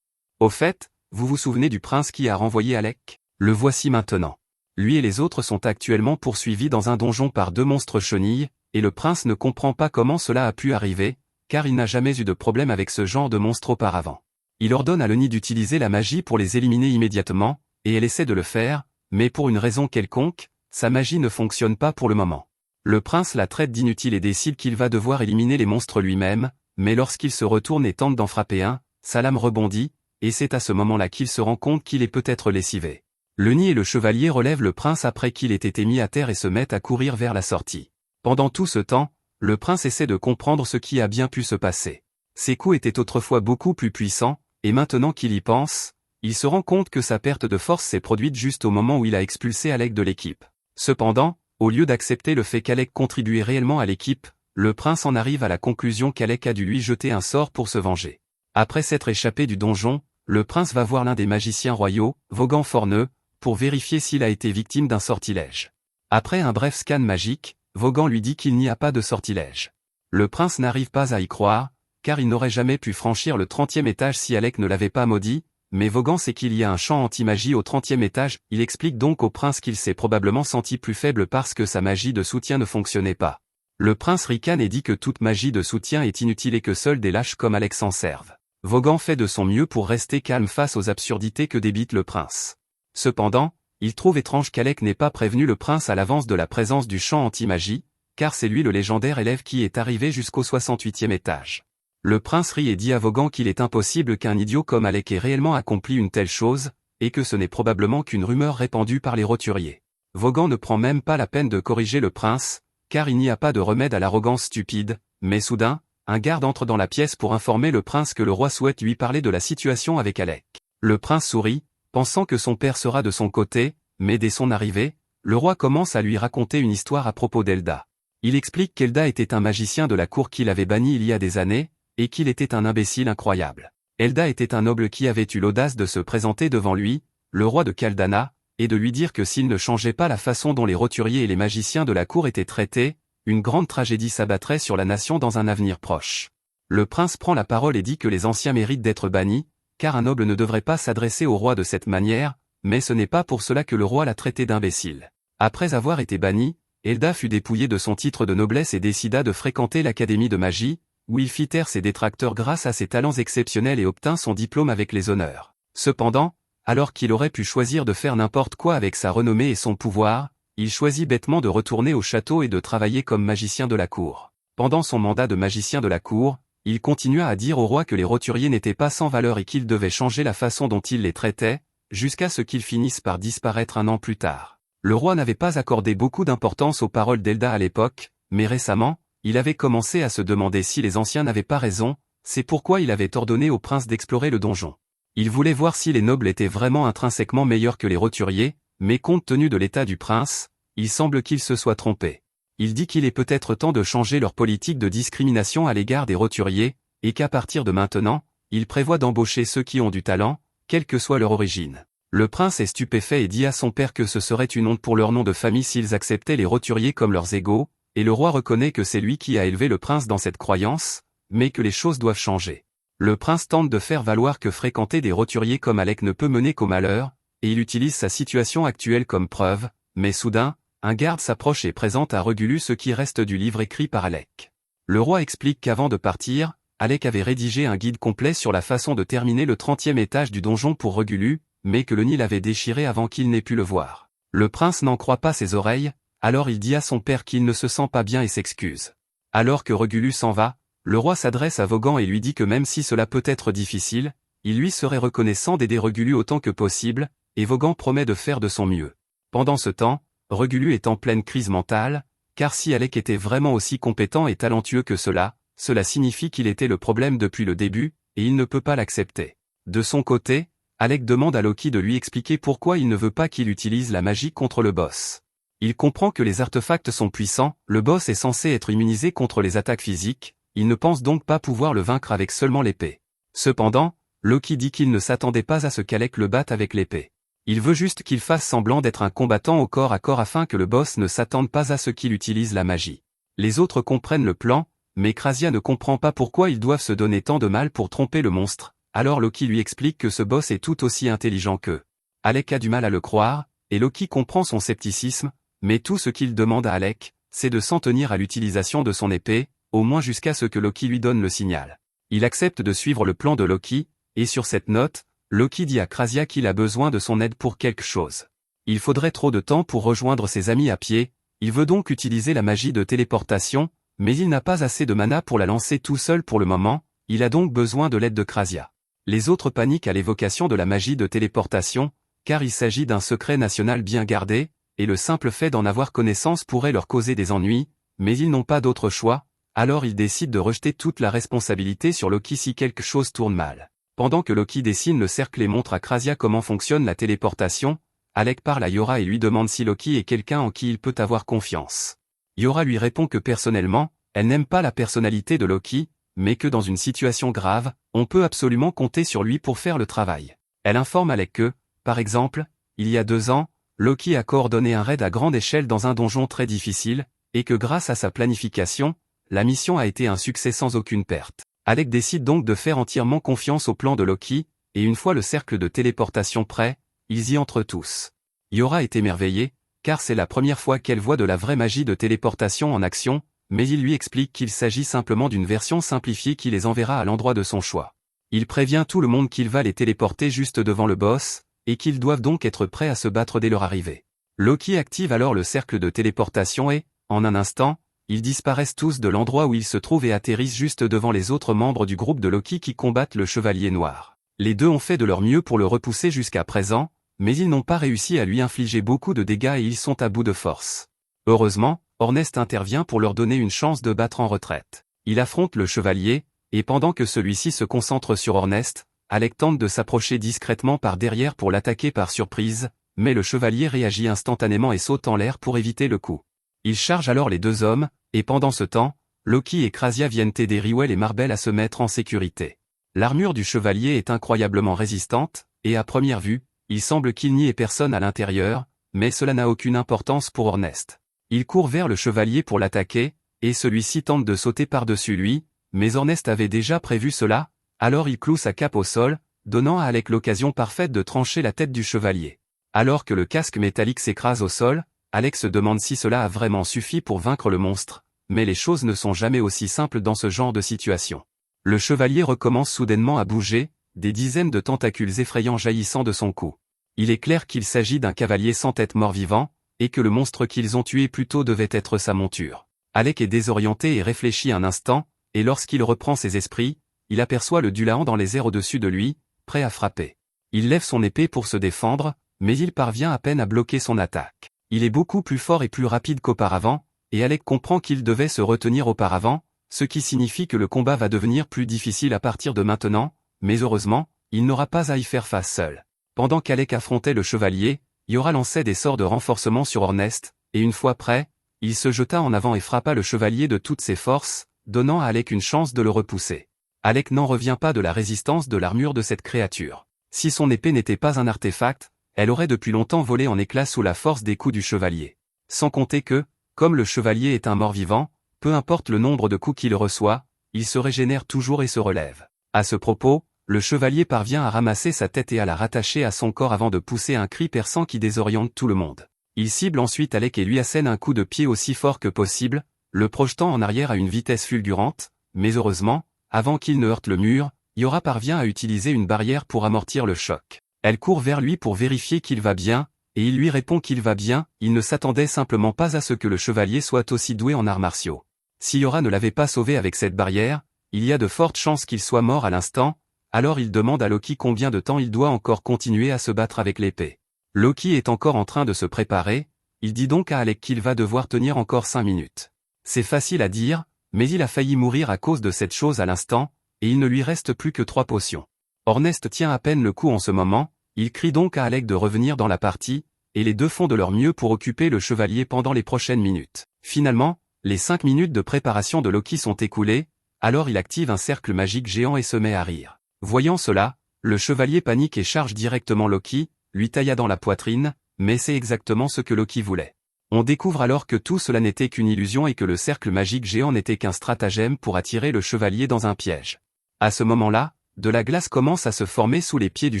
Au fait, vous vous souvenez du prince qui a renvoyé Alec? Le voici maintenant. Lui et les autres sont actuellement poursuivis dans un donjon par deux monstres chenilles, et le prince ne comprend pas comment cela a pu arriver, car il n'a jamais eu de problème avec ce genre de monstre auparavant. Il ordonne à Lenny d'utiliser la magie pour les éliminer immédiatement, et elle essaie de le faire, mais pour une raison quelconque, sa magie ne fonctionne pas pour le moment. Le prince la traite d'inutile et décide qu'il va devoir éliminer les monstres lui-même, mais lorsqu'il se retourne et tente d'en frapper un, sa lame rebondit, et c'est à ce moment-là qu'il se rend compte qu'il est peut-être lessivé. Lenny et le chevalier relèvent le prince après qu'il ait été mis à terre et se mettent à courir vers la sortie. Pendant tout ce temps, le prince essaie de comprendre ce qui a bien pu se passer. Ses coups étaient autrefois beaucoup plus puissants, et maintenant qu'il y pense, il se rend compte que sa perte de force s'est produite juste au moment où il a expulsé Alec de l'équipe. Cependant, au lieu d'accepter le fait qu'Alec contribuait réellement à l'équipe, le prince en arrive à la conclusion qu'Alec a dû lui jeter un sort pour se venger. Après s'être échappé du donjon, le prince va voir l'un des magiciens royaux, Vaughan Forneux, pour vérifier s'il a été victime d'un sortilège. Après un bref scan magique, Vaughan lui dit qu'il n'y a pas de sortilège. Le prince n'arrive pas à y croire, car il n'aurait jamais pu franchir le 30e étage si Alec ne l'avait pas maudit, mais Vaughan sait qu'il y a un champ anti-magie au 30e étage, il explique donc au prince qu'il s'est probablement senti plus faible parce que sa magie de soutien ne fonctionnait pas. Le prince ricane et dit que toute magie de soutien est inutile et que seuls des lâches comme Alec s'en servent. Vaughan fait de son mieux pour rester calme face aux absurdités que débite le prince. Cependant, il trouve étrange qu'Alec n'ait pas prévenu le prince à l'avance de la présence du champ anti-magie, car c'est lui le légendaire élève qui est arrivé jusqu'au 68e étage. Le prince rit et dit à Vaughan qu'il est impossible qu'un idiot comme Alec ait réellement accompli une telle chose, et que ce n'est probablement qu'une rumeur répandue par les roturiers. Vaughan ne prend même pas la peine de corriger le prince, car il n'y a pas de remède à l'arrogance stupide, mais soudain, un garde entre dans la pièce pour informer le prince que le roi souhaite lui parler de la situation avec Alec. Le prince sourit, pensant que son père sera de son côté, mais dès son arrivée, le roi commence à lui raconter une histoire à propos d'Elda. Il explique qu'Elda était un magicien de la cour qu'il avait banni il y a des années, et qu'il était un imbécile incroyable. Elda était un noble qui avait eu l'audace de se présenter devant lui, le roi de Kaldana, et de lui dire que s'il ne changeait pas la façon dont les roturiers et les magiciens de la cour étaient traités, une grande tragédie s'abattrait sur la nation dans un avenir proche. Le prince prend la parole et dit que les anciens méritent d'être bannis, car un noble ne devrait pas s'adresser au roi de cette manière, mais ce n'est pas pour cela que le roi l'a traité d'imbécile. Après avoir été banni, Elda fut dépouillé de son titre de noblesse et décida de fréquenter l'académie de magie, où il fit taire ses détracteurs grâce à ses talents exceptionnels et obtint son diplôme avec les honneurs. Cependant, alors qu'il aurait pu choisir de faire n'importe quoi avec sa renommée et son pouvoir, il choisit bêtement de retourner au château et de travailler comme magicien de la cour. Pendant son mandat de magicien de la cour, il continua à dire au roi que les roturiers n'étaient pas sans valeur et qu'il devait changer la façon dont il les traitait, jusqu'à ce qu'ils finissent par disparaître un an plus tard. Le roi n'avait pas accordé beaucoup d'importance aux paroles d'Elda à l'époque, mais récemment, il avait commencé à se demander si les anciens n'avaient pas raison, c'est pourquoi il avait ordonné au prince d'explorer le donjon. Il voulait voir si les nobles étaient vraiment intrinsèquement meilleurs que les roturiers, mais compte tenu de l'état du prince, il semble qu'il se soit trompé. Il dit qu'il est peut-être temps de changer leur politique de discrimination à l'égard des roturiers, et qu'à partir de maintenant, il prévoit d'embaucher ceux qui ont du talent, quelle que soit leur origine. Le prince est stupéfait et dit à son père que ce serait une honte pour leur nom de famille s'ils acceptaient les roturiers comme leurs égaux, et le roi reconnaît que c'est lui qui a élevé le prince dans cette croyance, mais que les choses doivent changer. Le prince tente de faire valoir que fréquenter des roturiers comme Alec ne peut mener qu'au malheur, et il utilise sa situation actuelle comme preuve, mais soudain, un garde s'approche et présente à Regulus ce qui reste du livre écrit par Alec. Le roi explique qu'avant de partir, Alec avait rédigé un guide complet sur la façon de terminer le 30e étage du donjon pour Regulus, mais que le Nil avait déchiré avant qu'il n'ait pu le voir. Le prince n'en croit pas ses oreilles, alors il dit à son père qu'il ne se sent pas bien et s'excuse. Alors que Regulus s'en va, le roi s'adresse à Vogan et lui dit que même si cela peut être difficile, il lui serait reconnaissant d'aider Regulus autant que possible, et Vogan promet de faire de son mieux. Pendant ce temps, Regulus est en pleine crise mentale, car si Alec était vraiment aussi compétent et talentueux que cela signifie qu'il était le problème depuis le début, et il ne peut pas l'accepter. De son côté, Alec demande à Loki de lui expliquer pourquoi il ne veut pas qu'il utilise la magie contre le boss. Il comprend que les artefacts sont puissants, le boss est censé être immunisé contre les attaques physiques, il ne pense donc pas pouvoir le vaincre avec seulement l'épée. Cependant, Loki dit qu'il ne s'attendait pas à ce qu'Alec le batte avec l'épée. Il veut juste qu'il fasse semblant d'être un combattant au corps à corps afin que le boss ne s'attende pas à ce qu'il utilise la magie. Les autres comprennent le plan, mais Krasia ne comprend pas pourquoi ils doivent se donner tant de mal pour tromper le monstre, alors Loki lui explique que ce boss est tout aussi intelligent qu'eux. Alec a du mal à le croire, et Loki comprend son scepticisme, mais tout ce qu'il demande à Alec, c'est de s'en tenir à l'utilisation de son épée, au moins jusqu'à ce que Loki lui donne le signal. Il accepte de suivre le plan de Loki, et sur cette note, Loki dit à Krasia qu'il a besoin de son aide pour quelque chose. Il faudrait trop de temps pour rejoindre ses amis à pied, il veut donc utiliser la magie de téléportation, mais il n'a pas assez de mana pour la lancer tout seul pour le moment, il a donc besoin de l'aide de Krasia. Les autres paniquent à l'évocation de la magie de téléportation, car il s'agit d'un secret national bien gardé, et le simple fait d'en avoir connaissance pourrait leur causer des ennuis, mais ils n'ont pas d'autre choix, alors ils décident de rejeter toute la responsabilité sur Loki si quelque chose tourne mal. Pendant que Loki dessine le cercle et montre à Krasia comment fonctionne la téléportation, Alec parle à Yora et lui demande si Loki est quelqu'un en qui il peut avoir confiance. Yora lui répond que personnellement, elle n'aime pas la personnalité de Loki, mais que dans une situation grave, on peut absolument compter sur lui pour faire le travail. Elle informe Alec que, par exemple, il y a 2 ans, Loki a coordonné un raid à grande échelle dans un donjon très difficile, et que grâce à sa planification, la mission a été un succès sans aucune perte. Alec décide donc de faire entièrement confiance au plan de Loki, et une fois le cercle de téléportation prêt, ils y entrent tous. Yora est émerveillée, car c'est la première fois qu'elle voit de la vraie magie de téléportation en action, mais il lui explique qu'il s'agit simplement d'une version simplifiée qui les enverra à l'endroit de son choix. Il prévient tout le monde qu'il va les téléporter juste devant le boss, et qu'ils doivent donc être prêts à se battre dès leur arrivée. Loki active alors le cercle de téléportation et, en un instant, ils disparaissent tous de l'endroit où ils se trouvent et atterrissent juste devant les autres membres du groupe de Loki qui combattent le Chevalier Noir. Les deux ont fait de leur mieux pour le repousser jusqu'à présent, mais ils n'ont pas réussi à lui infliger beaucoup de dégâts et ils sont à bout de force. Heureusement, Ornest intervient pour leur donner une chance de battre en retraite. Il affronte le Chevalier, et pendant que celui-ci se concentre sur Ornest, Alec tente de s'approcher discrètement par derrière pour l'attaquer par surprise, mais le Chevalier réagit instantanément et saute en l'air pour éviter le coup. Il charge alors les 2 hommes, et pendant ce temps, Loki et Krasia viennent aider Rywell et Marbell à se mettre en sécurité. L'armure du Chevalier est incroyablement résistante, et à première vue, il semble qu'il n'y ait personne à l'intérieur, mais cela n'a aucune importance pour Ornest. Il court vers le Chevalier pour l'attaquer, et celui-ci tente de sauter par-dessus lui, mais Ornest avait déjà prévu cela, alors il cloue sa cape au sol, donnant à Alec l'occasion parfaite de trancher la tête du Chevalier. Alors que le casque métallique s'écrase au sol, Alec se demande si cela a vraiment suffi pour vaincre le monstre, mais les choses ne sont jamais aussi simples dans ce genre de situation. Le chevalier recommence soudainement à bouger, des dizaines de tentacules effrayants jaillissant de son cou. Il est clair qu'il s'agit d'un cavalier sans tête mort-vivant, et que le monstre qu'ils ont tué plus tôt devait être sa monture. Alec est désorienté et réfléchit un instant, et lorsqu'il reprend ses esprits, il aperçoit le Dullahan dans les airs au-dessus de lui, prêt à frapper. Il lève son épée pour se défendre, mais il parvient à peine à bloquer son attaque. Il est beaucoup plus fort et plus rapide qu'auparavant, et Alec comprend qu'il devait se retenir auparavant, ce qui signifie que le combat va devenir plus difficile à partir de maintenant, mais heureusement, il n'aura pas à y faire face seul. Pendant qu'Alec affrontait le chevalier, Yora lançait des sorts de renforcement sur Ornest, et une fois prêt, il se jeta en avant et frappa le chevalier de toutes ses forces, donnant à Alec une chance de le repousser. Alec n'en revient pas de la résistance de l'armure de cette créature. Si son épée n'était pas un artefact, elle aurait depuis longtemps volé en éclats sous la force des coups du chevalier. Sans compter que, comme le chevalier est un mort-vivant, peu importe le nombre de coups qu'il reçoit, il se régénère toujours et se relève. À ce propos, le chevalier parvient à ramasser sa tête et à la rattacher à son corps avant de pousser un cri perçant qui désoriente tout le monde. Il cible ensuite Alec et lui assène un coup de pied aussi fort que possible, le projetant en arrière à une vitesse fulgurante, mais heureusement, avant qu'il ne heurte le mur, Yora parvient à utiliser une barrière pour amortir le choc. Elle court vers lui pour vérifier qu'il va bien, et il lui répond qu'il va bien, il ne s'attendait simplement pas à ce que le chevalier soit aussi doué en arts martiaux. Si Yora ne l'avait pas sauvé avec cette barrière, il y a de fortes chances qu'il soit mort à l'instant, alors il demande à Loki combien de temps il doit encore continuer à se battre avec l'épée. Loki est encore en train de se préparer, il dit donc à Alec qu'il va devoir tenir encore 5 minutes. C'est facile à dire, mais il a failli mourir à cause de cette chose à l'instant, et il ne lui reste plus que 3 potions. Ornest tient à peine le coup en ce moment, il crie donc à Alec de revenir dans la partie, et les deux font de leur mieux pour occuper le chevalier pendant les prochaines minutes. Finalement, les 5 minutes de préparation de Loki sont écoulées, alors il active un cercle magique géant et se met à rire. Voyant cela, le chevalier panique et charge directement Loki, lui tailla dans la poitrine, mais c'est exactement ce que Loki voulait. On découvre alors que tout cela n'était qu'une illusion et que le cercle magique géant n'était qu'un stratagème pour attirer le chevalier dans un piège. À ce moment-là, de la glace commence à se former sous les pieds du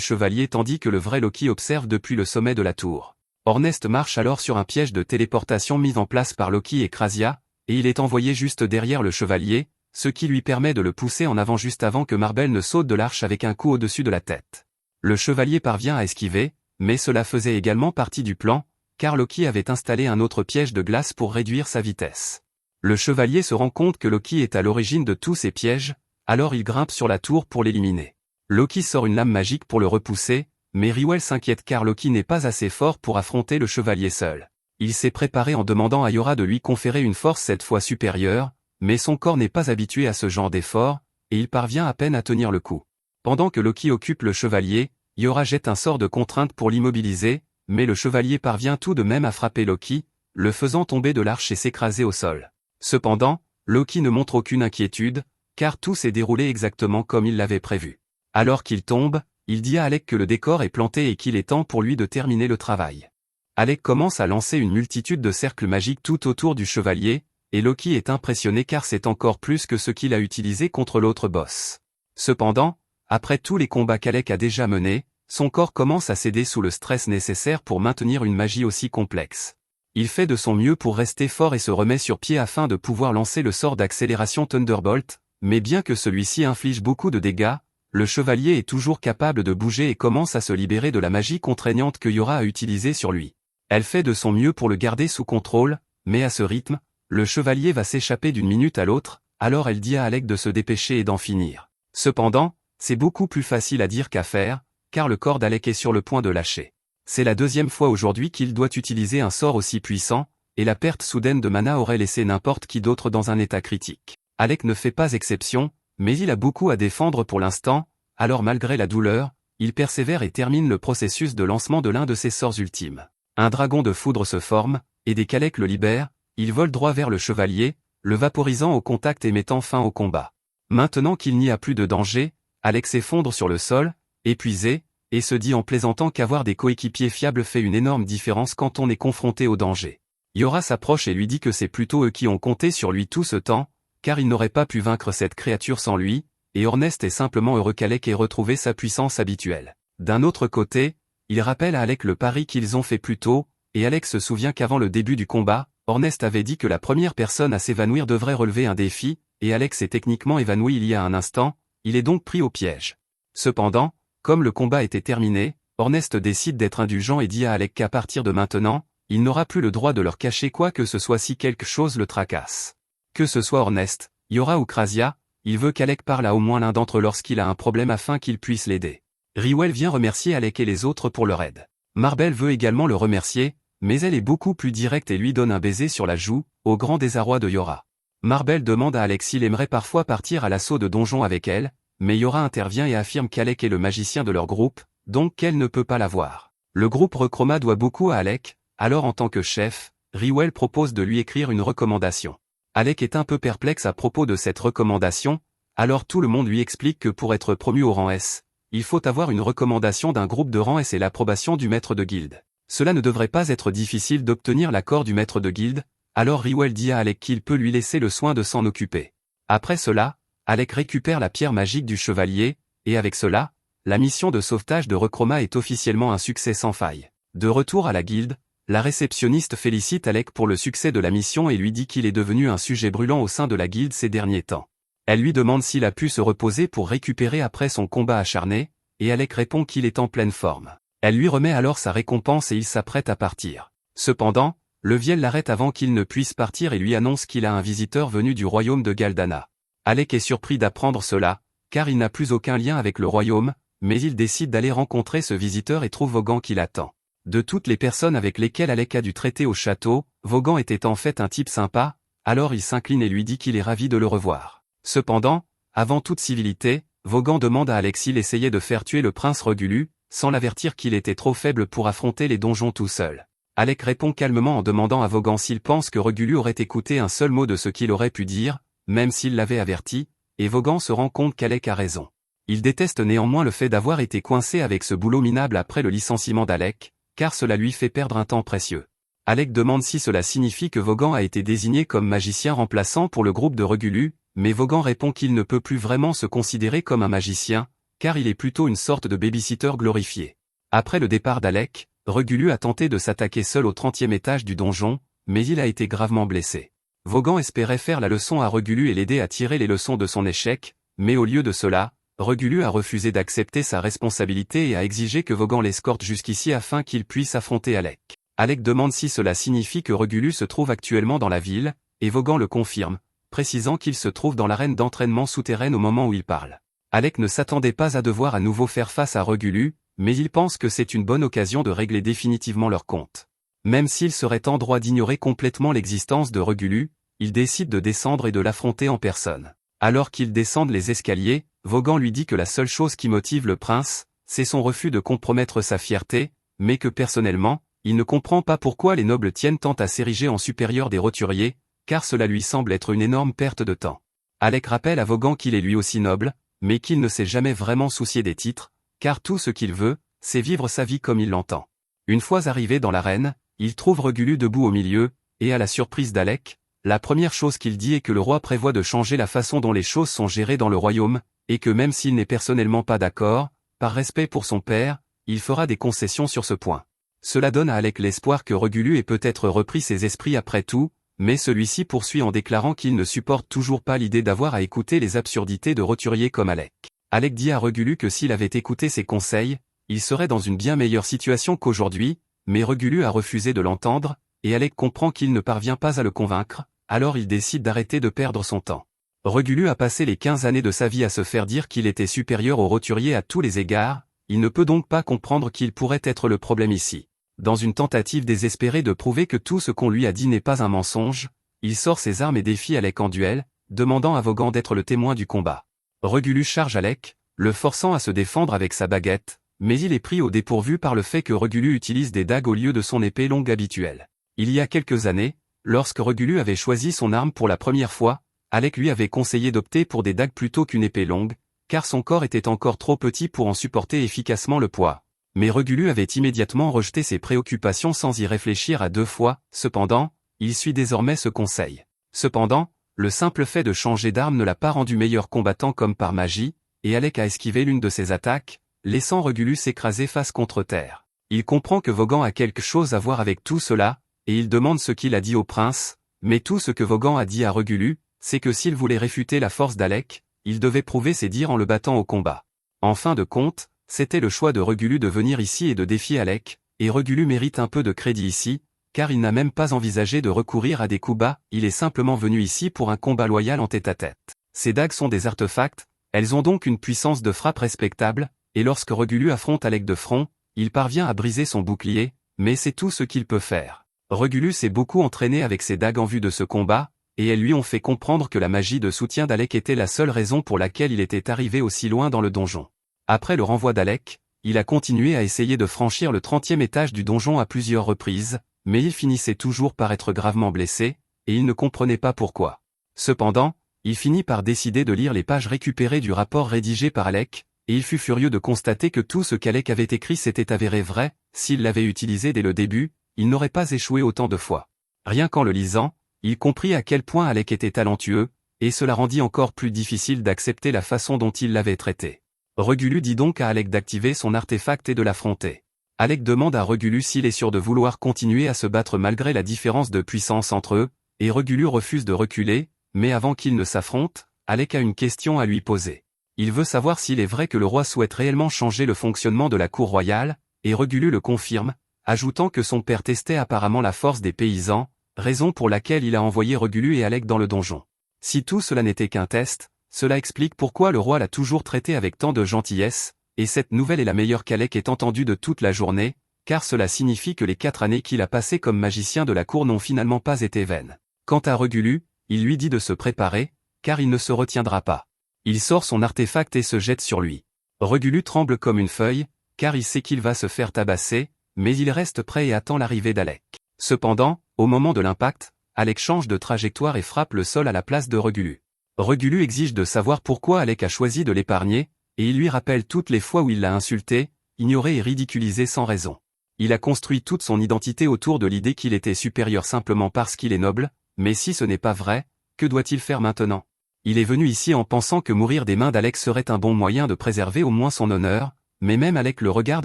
chevalier tandis que le vrai Loki observe depuis le sommet de la tour. Ornest marche alors sur un piège de téléportation mis en place par Loki et Krasia, et il est envoyé juste derrière le chevalier, ce qui lui permet de le pousser en avant juste avant que Marbel ne saute de l'arche avec un coup au-dessus de la tête. Le chevalier parvient à esquiver, mais cela faisait également partie du plan, car Loki avait installé un autre piège de glace pour réduire sa vitesse. Le chevalier se rend compte que Loki est à l'origine de tous ces pièges, alors il grimpe sur la tour pour l'éliminer. Loki sort une lame magique pour le repousser, mais Riwell s'inquiète car Loki n'est pas assez fort pour affronter le chevalier seul. Il s'est préparé en demandant à Yora de lui conférer une force cette fois supérieure, mais son corps n'est pas habitué à ce genre d'effort, et il parvient à peine à tenir le coup. Pendant que Loki occupe le chevalier, Yora jette un sort de contrainte pour l'immobiliser, mais le chevalier parvient tout de même à frapper Loki, le faisant tomber de l'arche et s'écraser au sol. Cependant, Loki ne montre aucune inquiétude, car tout s'est déroulé exactement comme il l'avait prévu. Alors qu'il tombe, il dit à Alec que le décor est planté et qu'il est temps pour lui de terminer le travail. Alec commence à lancer une multitude de cercles magiques tout autour du chevalier, et Loki est impressionné car c'est encore plus que ce qu'il a utilisé contre l'autre boss. Cependant, après tous les combats qu'Alec a déjà menés, son corps commence à céder sous le stress nécessaire pour maintenir une magie aussi complexe. Il fait de son mieux pour rester fort et se remet sur pied afin de pouvoir lancer le sort d'accélération Thunderbolt, mais bien que celui-ci inflige beaucoup de dégâts, le chevalier est toujours capable de bouger et commence à se libérer de la magie contraignante que Yora a utilisée sur lui. Elle fait de son mieux pour le garder sous contrôle, mais à ce rythme, le chevalier va s'échapper d'une minute à l'autre, alors elle dit à Alec de se dépêcher et d'en finir. Cependant, c'est beaucoup plus facile à dire qu'à faire, car le corps d'Alec est sur le point de lâcher. C'est la deuxième fois aujourd'hui qu'il doit utiliser un sort aussi puissant, et la perte soudaine de mana aurait laissé n'importe qui d'autre dans un état critique. Alec ne fait pas exception, mais il a beaucoup à défendre pour l'instant, alors malgré la douleur, il persévère et termine le processus de lancement de l'un de ses sorts ultimes. Un dragon de foudre se forme, et dès qu'Alec le libère, il vole droit vers le chevalier, le vaporisant au contact et mettant fin au combat. Maintenant qu'il n'y a plus de danger, Alec s'effondre sur le sol, épuisé, et se dit en plaisantant qu'avoir des coéquipiers fiables fait une énorme différence quand on est confronté au danger. Yora s'approche et lui dit que c'est plutôt eux qui ont compté sur lui tout ce temps, car il n'aurait pas pu vaincre cette créature sans lui, et Ornest est simplement heureux qu'Alec ait retrouvé sa puissance habituelle. D'un autre côté, il rappelle à Alec le pari qu'ils ont fait plus tôt, et Alec se souvient qu'avant le début du combat, Ornest avait dit que la première personne à s'évanouir devrait relever un défi, et Alec s'est techniquement évanoui il y a un instant, il est donc pris au piège. Cependant, comme le combat était terminé, Ornest décide d'être indulgent et dit à Alec qu'à partir de maintenant, il n'aura plus le droit de leur cacher quoi que ce soit si quelque chose le tracasse. Que ce soit Ornest, Yora ou Krasia, il veut qu'Alec parle à au moins l'un d'entre eux lorsqu'il a un problème afin qu'il puisse l'aider. Riwell vient remercier Alec et les autres pour leur aide. Marbel veut également le remercier, mais elle est beaucoup plus directe et lui donne un baiser sur la joue, au grand désarroi de Yora. Marbel demande à Alec s'il aimerait parfois partir à l'assaut de donjon avec elle, mais Yora intervient et affirme qu'Alec est le magicien de leur groupe, donc qu'elle ne peut pas l'avoir. Le groupe Rechroma doit beaucoup à Alec, alors en tant que chef, Riwell propose de lui écrire une recommandation. Alec est un peu perplexe à propos de cette recommandation, alors tout le monde lui explique que pour être promu au rang S, il faut avoir une recommandation d'un groupe de rang S et l'approbation du maître de guilde. Cela ne devrait pas être difficile d'obtenir l'accord du maître de guilde, alors Riwell dit à Alec qu'il peut lui laisser le soin de s'en occuper. Après cela, Alec récupère la pierre magique du chevalier, et avec cela, la mission de sauvetage de Rechroma est officiellement un succès sans faille. De retour à la guilde, la réceptionniste félicite Alec pour le succès de la mission et lui dit qu'il est devenu un sujet brûlant au sein de la guilde ces derniers temps. Elle lui demande s'il a pu se reposer pour récupérer après son combat acharné, et Alec répond qu'il est en pleine forme. Elle lui remet alors sa récompense et il s'apprête à partir. Cependant, le Viel l'arrête avant qu'il ne puisse partir et lui annonce qu'il a un visiteur venu du royaume de Galdana. Alec est surpris d'apprendre cela, car il n'a plus aucun lien avec le royaume, mais il décide d'aller rencontrer ce visiteur et trouve Vaughan qui l'attend. De toutes les personnes avec lesquelles Alec a dû traiter au château, Vaughan était en fait un type sympa, alors il s'incline et lui dit qu'il est ravi de le revoir. Cependant, avant toute civilité, Vaughan demande à Alec s'il essayait de faire tuer le prince Regulu, sans l'avertir qu'il était trop faible pour affronter les donjons tout seul. Alec répond calmement en demandant à Vaughan s'il pense que Regulu aurait écouté un seul mot de ce qu'il aurait pu dire, même s'il l'avait averti, et Vaughan se rend compte qu'Alec a raison. Il déteste néanmoins le fait d'avoir été coincé avec ce boulot minable après le licenciement d'Alec, car cela lui fait perdre un temps précieux. Alec demande si cela signifie que Vaughan a été désigné comme magicien remplaçant pour le groupe de Regulu, mais Vaughan répond qu'il ne peut plus vraiment se considérer comme un magicien, car il est plutôt une sorte de babysitter glorifié. Après le départ d'Alec, Regulu a tenté de s'attaquer seul au 30e étage du donjon, mais il a été gravement blessé. Vaughan espérait faire la leçon à Regulu et l'aider à tirer les leçons de son échec, mais au lieu de cela, Regulu a refusé d'accepter sa responsabilité et a exigé que Vaughan l'escorte jusqu'ici afin qu'il puisse affronter Alec. Alec demande si cela signifie que Regulu se trouve actuellement dans la ville, et Vaughan le confirme, précisant qu'il se trouve dans l'arène d'entraînement souterraine au moment où il parle. Alec ne s'attendait pas à devoir à nouveau faire face à Regulu, mais il pense que c'est une bonne occasion de régler définitivement leur compte. Même s'il serait en droit d'ignorer complètement l'existence de Regulu, il décide de descendre et de l'affronter en personne. Alors qu'ils descendent les escaliers, Vaughan lui dit que la seule chose qui motive le prince, c'est son refus de compromettre sa fierté, mais que personnellement, il ne comprend pas pourquoi les nobles tiennent tant à s'ériger en supérieur des roturiers, car cela lui semble être une énorme perte de temps. Alec rappelle à Vaughan qu'il est lui aussi noble, mais qu'il ne s'est jamais vraiment soucié des titres, car tout ce qu'il veut, c'est vivre sa vie comme il l'entend. Une fois arrivé dans l'arène, il trouve Regulu debout au milieu, et à la surprise d'Alec, la première chose qu'il dit est que le roi prévoit de changer la façon dont les choses sont gérées dans le royaume, et que même s'il n'est personnellement pas d'accord, par respect pour son père, il fera des concessions sur ce point. Cela donne à Alec l'espoir que Regulu ait peut-être repris ses esprits après tout, mais celui-ci poursuit en déclarant qu'il ne supporte toujours pas l'idée d'avoir à écouter les absurdités de roturiers comme Alec. Alec dit à Regulu que s'il avait écouté ses conseils, il serait dans une bien meilleure situation qu'aujourd'hui, mais Regulu a refusé de l'entendre, et Alec comprend qu'il ne parvient pas à le convaincre, alors il décide d'arrêter de perdre son temps. Regulu a passé les 15 années de sa vie à se faire dire qu'il était supérieur aux roturiers à tous les égards, il ne peut donc pas comprendre qu'il pourrait être le problème ici. Dans une tentative désespérée de prouver que tout ce qu'on lui a dit n'est pas un mensonge, il sort ses armes et défie Alec en duel, demandant à Vaughan d'être le témoin du combat. Regulu charge Alec, le forçant à se défendre avec sa baguette, mais il est pris au dépourvu par le fait que Regulu utilise des dagues au lieu de son épée longue habituelle. Il y a quelques années, lorsque Regulu avait choisi son arme pour la première fois, Alec lui avait conseillé d'opter pour des dagues plutôt qu'une épée longue, car son corps était encore trop petit pour en supporter efficacement le poids. Mais Regulu avait immédiatement rejeté ses préoccupations sans y réfléchir à deux fois, cependant, il suit désormais ce conseil. Cependant, le simple fait de changer d'arme ne l'a pas rendu meilleur combattant comme par magie, et Alec a esquivé l'une de ses attaques, laissant Regulu s'écraser face contre terre. Il comprend que Vaughan a quelque chose à voir avec tout cela, et il demande ce qu'il a dit au prince, mais tout ce que Vaughan a dit à Regulu, c'est que s'il voulait réfuter la force d'Alec, il devait prouver ses dires en le battant au combat. En fin de compte, c'était le choix de Regulu de venir ici et de défier Alec, et Regulu mérite un peu de crédit ici, car il n'a même pas envisagé de recourir à des coups bas, il est simplement venu ici pour un combat loyal en tête-à-tête. Ces dagues sont des artefacts, elles ont donc une puissance de frappe respectable, et lorsque Regulu affronte Alec de front, il parvient à briser son bouclier, mais c'est tout ce qu'il peut faire. Regulu s'est beaucoup entraîné avec ses dagues en vue de ce combat, et elles lui ont fait comprendre que la magie de soutien d'Alec était la seule raison pour laquelle il était arrivé aussi loin dans le donjon. Après le renvoi d'Alec, il a continué à essayer de franchir le 30e étage du donjon à plusieurs reprises, mais il finissait toujours par être gravement blessé, et il ne comprenait pas pourquoi. Cependant, il finit par décider de lire les pages récupérées du rapport rédigé par Alec, et il fut furieux de constater que tout ce qu'Alec avait écrit s'était avéré vrai, s'il l'avait utilisé dès le début, il n'aurait pas échoué autant de fois. Rien qu'en le lisant, il comprit à quel point Alec était talentueux, et cela rendit encore plus difficile d'accepter la façon dont il l'avait traité. Regulu dit donc à Alec d'activer son artefact et de l'affronter. Alec demande à Regulu s'il est sûr de vouloir continuer à se battre malgré la différence de puissance entre eux, et Regulu refuse de reculer, mais avant qu'ils ne s'affrontent, Alec a une question à lui poser. Il veut savoir s'il est vrai que le roi souhaite réellement changer le fonctionnement de la cour royale, et Regulu le confirme, ajoutant que son père testait apparemment la force des paysans, raison pour laquelle il a envoyé Regulu et Alec dans le donjon. Si tout cela n'était qu'un test, cela explique pourquoi le roi l'a toujours traité avec tant de gentillesse, et cette nouvelle est la meilleure qu'Alec ait entendue de toute la journée, car cela signifie que les 4 années qu'il a passées comme magicien de la cour n'ont finalement pas été vaines. Quant à Regulu, il lui dit de se préparer, car il ne se retiendra pas. Il sort son artefact et se jette sur lui. Regulu tremble comme une feuille, car il sait qu'il va se faire tabasser, mais il reste prêt et attend l'arrivée d'Alec. Cependant, au moment de l'impact, Alec change de trajectoire et frappe le sol à la place de Regulu. Regulu exige de savoir pourquoi Alec a choisi de l'épargner, et il lui rappelle toutes les fois où il l'a insulté, ignoré et ridiculisé sans raison. Il a construit toute son identité autour de l'idée qu'il était supérieur simplement parce qu'il est noble, mais si ce n'est pas vrai, que doit-il faire maintenant? Il est venu ici en pensant que mourir des mains d'Alec serait un bon moyen de préserver au moins son honneur, mais même Alec le regarde